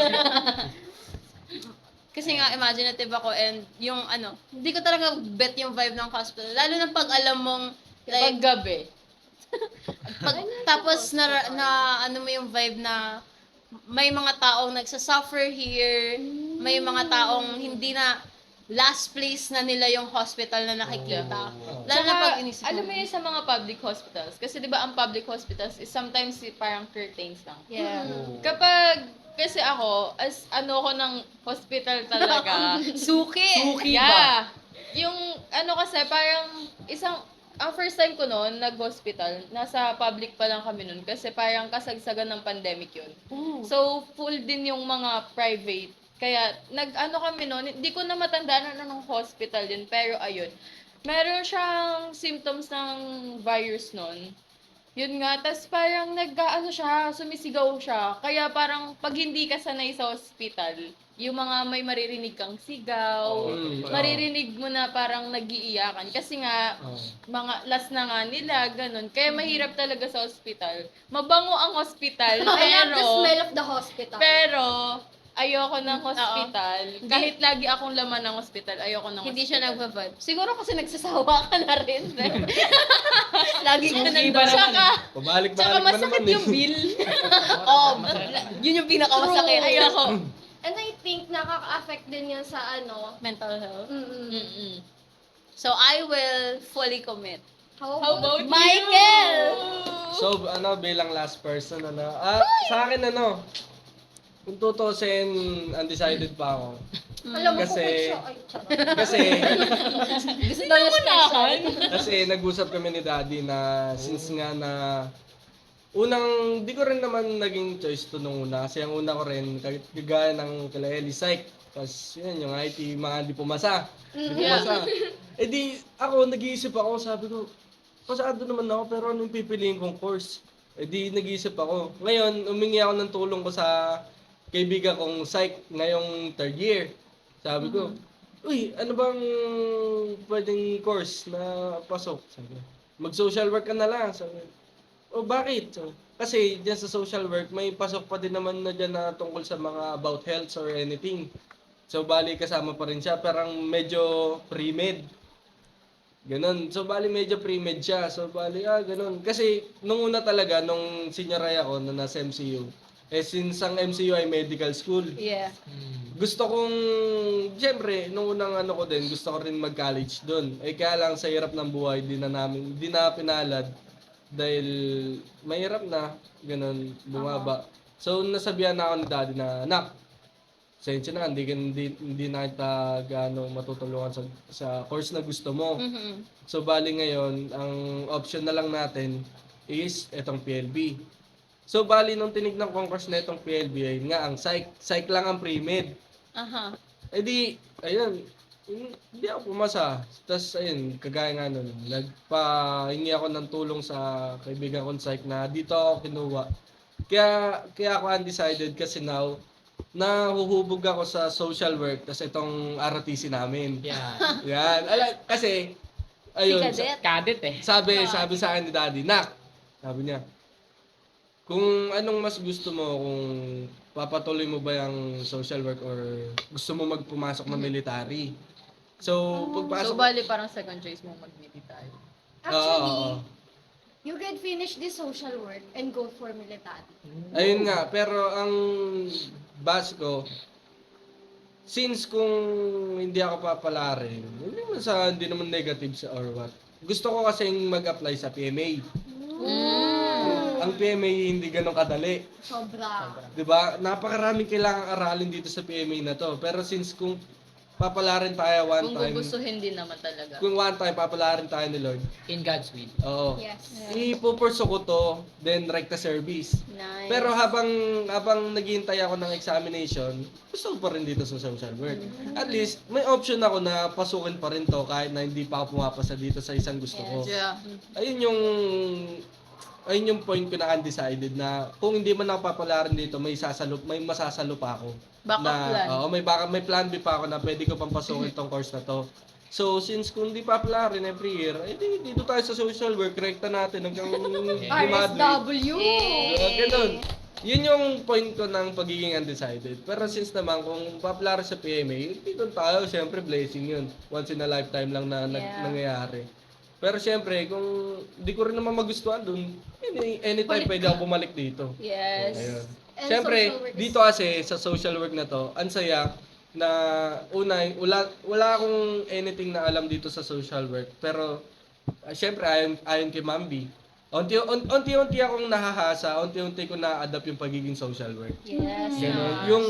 Kasi nga imaginative ako and yung hindi ko talaga bet yung vibe ng hospital. Lalo na pag alam mong Pag like gabi. tapos na mo yung vibe na may mga taong nagsasuffer here, may mga taong hindi na last place na nila yung hospital na nakikita. Lalo na pag inisip alam mo yun sa mga public hospitals. Kasi di ba ang public hospitals is sometimes parang curtains lang. Yeah. Kapag, kasi ako, as ko ng hospital talaga. Suki! Yeah. Yung kasi parang ang first time ko noon, nag-hospital, nasa public pa lang kami noon kasi parang kasagsagan ng pandemic yun. So, full din yung mga private. Kaya, kami noon, hindi ko na matandaan na ng hospital yun, pero ayun. Meron siyang symptoms ng virus noon. Yun nga, tas parang sumisigaw siya. Kaya parang pag hindi ka sanay sa hospital, yung mga may maririnig kang sigaw, maririnig mo na parang nag-iiyakan. Kasi nga, mga last na nga nila, ganun. Kaya mahirap talaga sa hospital. Mabango ang hospital, I love the pero, smell of the hospital. pero, ayoko ng hospital. Kahit lagi akong laman ng hospital, ayoko ng Hindi hospital. siya nagva-vibe. Siguro kasi nagsasawa ka na rin. Lagi ka nandun. Tsaka Pabalik-balik pa masakit naman yung bill. Yun yung pinakamasakit. Ayoko. And I think nakaka-affect din yan sa Mental health. Mm-mm. So, I will fully commit. How How about Michael! you? So, bilang last person, sa akin, kung tutusin, undecided pa ako. Alam mo Kasi- kung siya. Ay, charot. Kasi, Gusto daw niya special. kasi nag-usap kami ni Daddy na since nga na di ko rin naman naging choice to nung una. Kasi ang una ko rin, kagaya ng kala Eli Psych. Tapos yun, yung IT, mga di pumasa. Di pumasa. Eh di, ako, nag-iisip ako, sabi ko, pasado naman ako, pero anong pipiliin kong course? Eh di, nag-iisip ako. Ngayon, umingi ako ng tulong ko sa kaibigan kong psych ngayong third year. Sabi ko, uy, ano bang pwedeng course na pasok? Sabi ko, mag-social work ka na lang. Sabi ko, oh, bakit? So, kasi dyan sa social work, may pasok pa din naman na dyan na tungkol sa mga about health or anything. So, bali kasama pa rin siya, parang medyo pre-med. Ganon. So, bali medyo pre-med siya. So, bali, ganon. Kasi, nung una talaga, nung senior high ako, na nasa MCU, since ang MCU ay medical school, Yeah. gusto kong, siyempre, nung unang ano ko din, gusto ko rin mag-college doon. Kaya lang sa hirap ng buhay, di na pinalad. Dahil mahirap na, ganun, bumaba. So, nasabihan na ako ni daddy na, anak, sensya na, hindi na kita gaano matutulungan sa course na gusto mo. So, bali ngayon, ang option na lang natin is itong PLB. So, bali nung tinignan ko ang course na itong PLB, ay nga, ang psych lang ang pre-med. Aha. Eh di, ayun, hindi ako pumasa. Tapos, ayun, kagaya nga nun, nagpahingi ako ng tulong sa kaibigan kong psych na dito ako kinuha. Kaya ako undecided kasi now, nahuhubog ako sa social work, tapos itong ROTC namin. Yeah. Yan. Kasi, ayun, Si Cadet. Cadet eh. sabi sa akin ni daddy, Nak, sabi niya, kung anong mas gusto mo, kung papatuloy mo ba yung social work or gusto mo magpumasok ng military. So, pagpasok... So, bali parang second choice mo mag-military. Actually, Oo. you can finish this social work and go for military. Ayun nga, pero ang base ko, since kung hindi ako papalarin, hindi naman negative sa or what. Gusto ko kasing mag-apply sa PMA. Ang PMA hindi ganun kadali. Sobra. 'Di ba? Napakaraming kailangang aralin dito sa PMA na to. Pero since kung papalarin tayo one Kung time, gugustuhin din naman talaga. kung one time papalarin tayo ni Lord. In God's will. Oo. Yes. Ipupurso ko to, then rekta service. Nice. Pero habang naghihintay ako ng examination, gusto ko pa rin dito sa social work. At least, may option ako na pasukin pa rin to kahit na hindi pa ako pumapasa dito sa isang gusto ko. Yeah. Ayun yung point ko na undecided na kung hindi man ako papalarin dito, may masasalo pa ako. Backup plan. Oo, may plan B pa ako na pwede ko pang pasukin tong course na to. So, since kung hindi papalarin every year, dito tayo sa social work, rekta natin hanggang graduate. RSW! Ganun. Yun yung point ko ng pagiging undecided. Pero since naman, kung papalari sa PMA, dito tayo, syempre blessing yun. Once in a lifetime lang na nangyayari. Pero syempre, kung di ko rin naman magustuhan dun, anytime pwede ako bumalik dito. Yes. Ayun. And Syempre, social work is- dito kasi sa social work na to, ang saya na wala akong anything na alam dito sa social work. Pero, syempre, ayon kay Mambi, unti-unti akong nahahasa, unti-unti ko na-adapt yung pagiging social work. Yes. Ganun. Yung,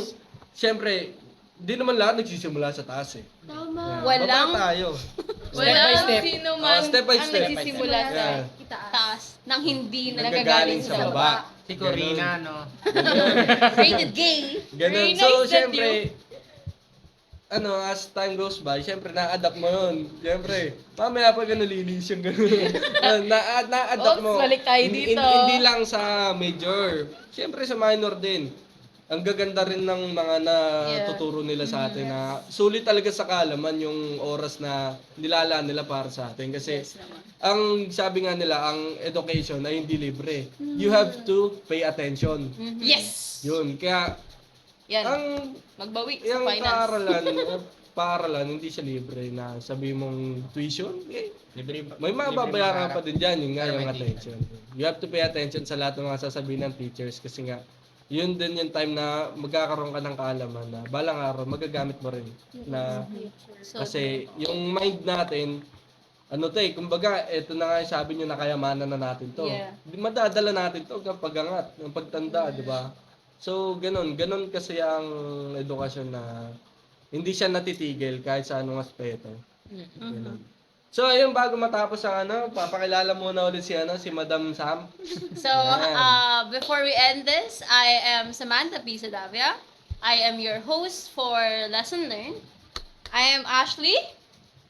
syempre, di naman lahat nagsisimula sa taas eh. Tama. Walang- Baba tayo. Wala step. sino man Step by ang step. nagsisimula sa Yeah. Itaas. Taas nang hindi Nagagaling sa baba. Si Corina, no? Rated gay. Ganun. Very So, nice that syempre, as time goes by, syempre, na-adapt mo yun. Syempre, mamaya pag nalinis yung gano'n. Na-adapt Oops, mo. balik tayo Hindi- dito. Hindi lang sa major. Syempre, sa minor din. Ang gaganda rin ng mga natuturo nila sa atin na sulit talaga sa kaalaman yung oras na nilalaan nila para sa atin. Kasi, ang sabi nga nila, ang education ay hindi libre. You have to pay attention. Yes! Yun. Kaya, Yan. ang Magbawi sa yung finance. paaralan, hindi siya libre na sabi mong tuition, Libre, may mababayaran pa din dyan, yung nga Pero yung may attention. You have to pay attention sa lahat ng mga sasabihin ng teachers kasi nga, yun din yung time na magkakaroon ka ng kaalaman na balang araw magagamit mo rin na kasi yung mind natin kumbaga, eto na nga yung sabi nyo na kayamanan na natin to. Yeah. Madadala natin to kapag angat, ng pagtanda, di ba? So, ganun kasi ang edukasyon na hindi siya natitigil kahit sa anong aspeto. Ganun. So, ayun, bago matapos ang papakilala muna ulit si Madam Sam. So, Yan. before we end this, I am Samantha P. Sadavia. I am your host for Lesson Learned. I am Ashley.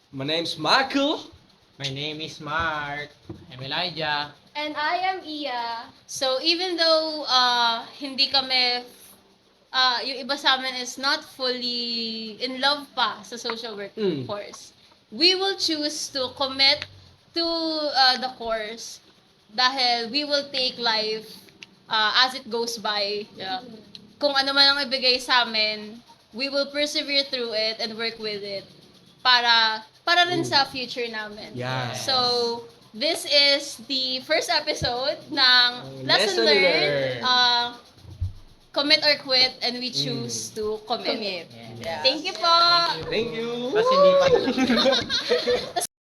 My name's Michael. My name is Mark. I'm Elijah. And I am Iya. So, even though hindi kami, yung iba sa amin is not fully in love pa sa social work course, we will choose to commit to the course dahil we will take life as it goes by. Yeah. Kung ano man ang ibigay sa amin, we will persevere through it and work with it para rin sa future namin. Yes. So, this is the first episode ng Lesson Lesson Learned. Learned. Commit or quit, and we choose to commit. Commit. Yeah. Thank you po! Thank you. Tapos hindi pa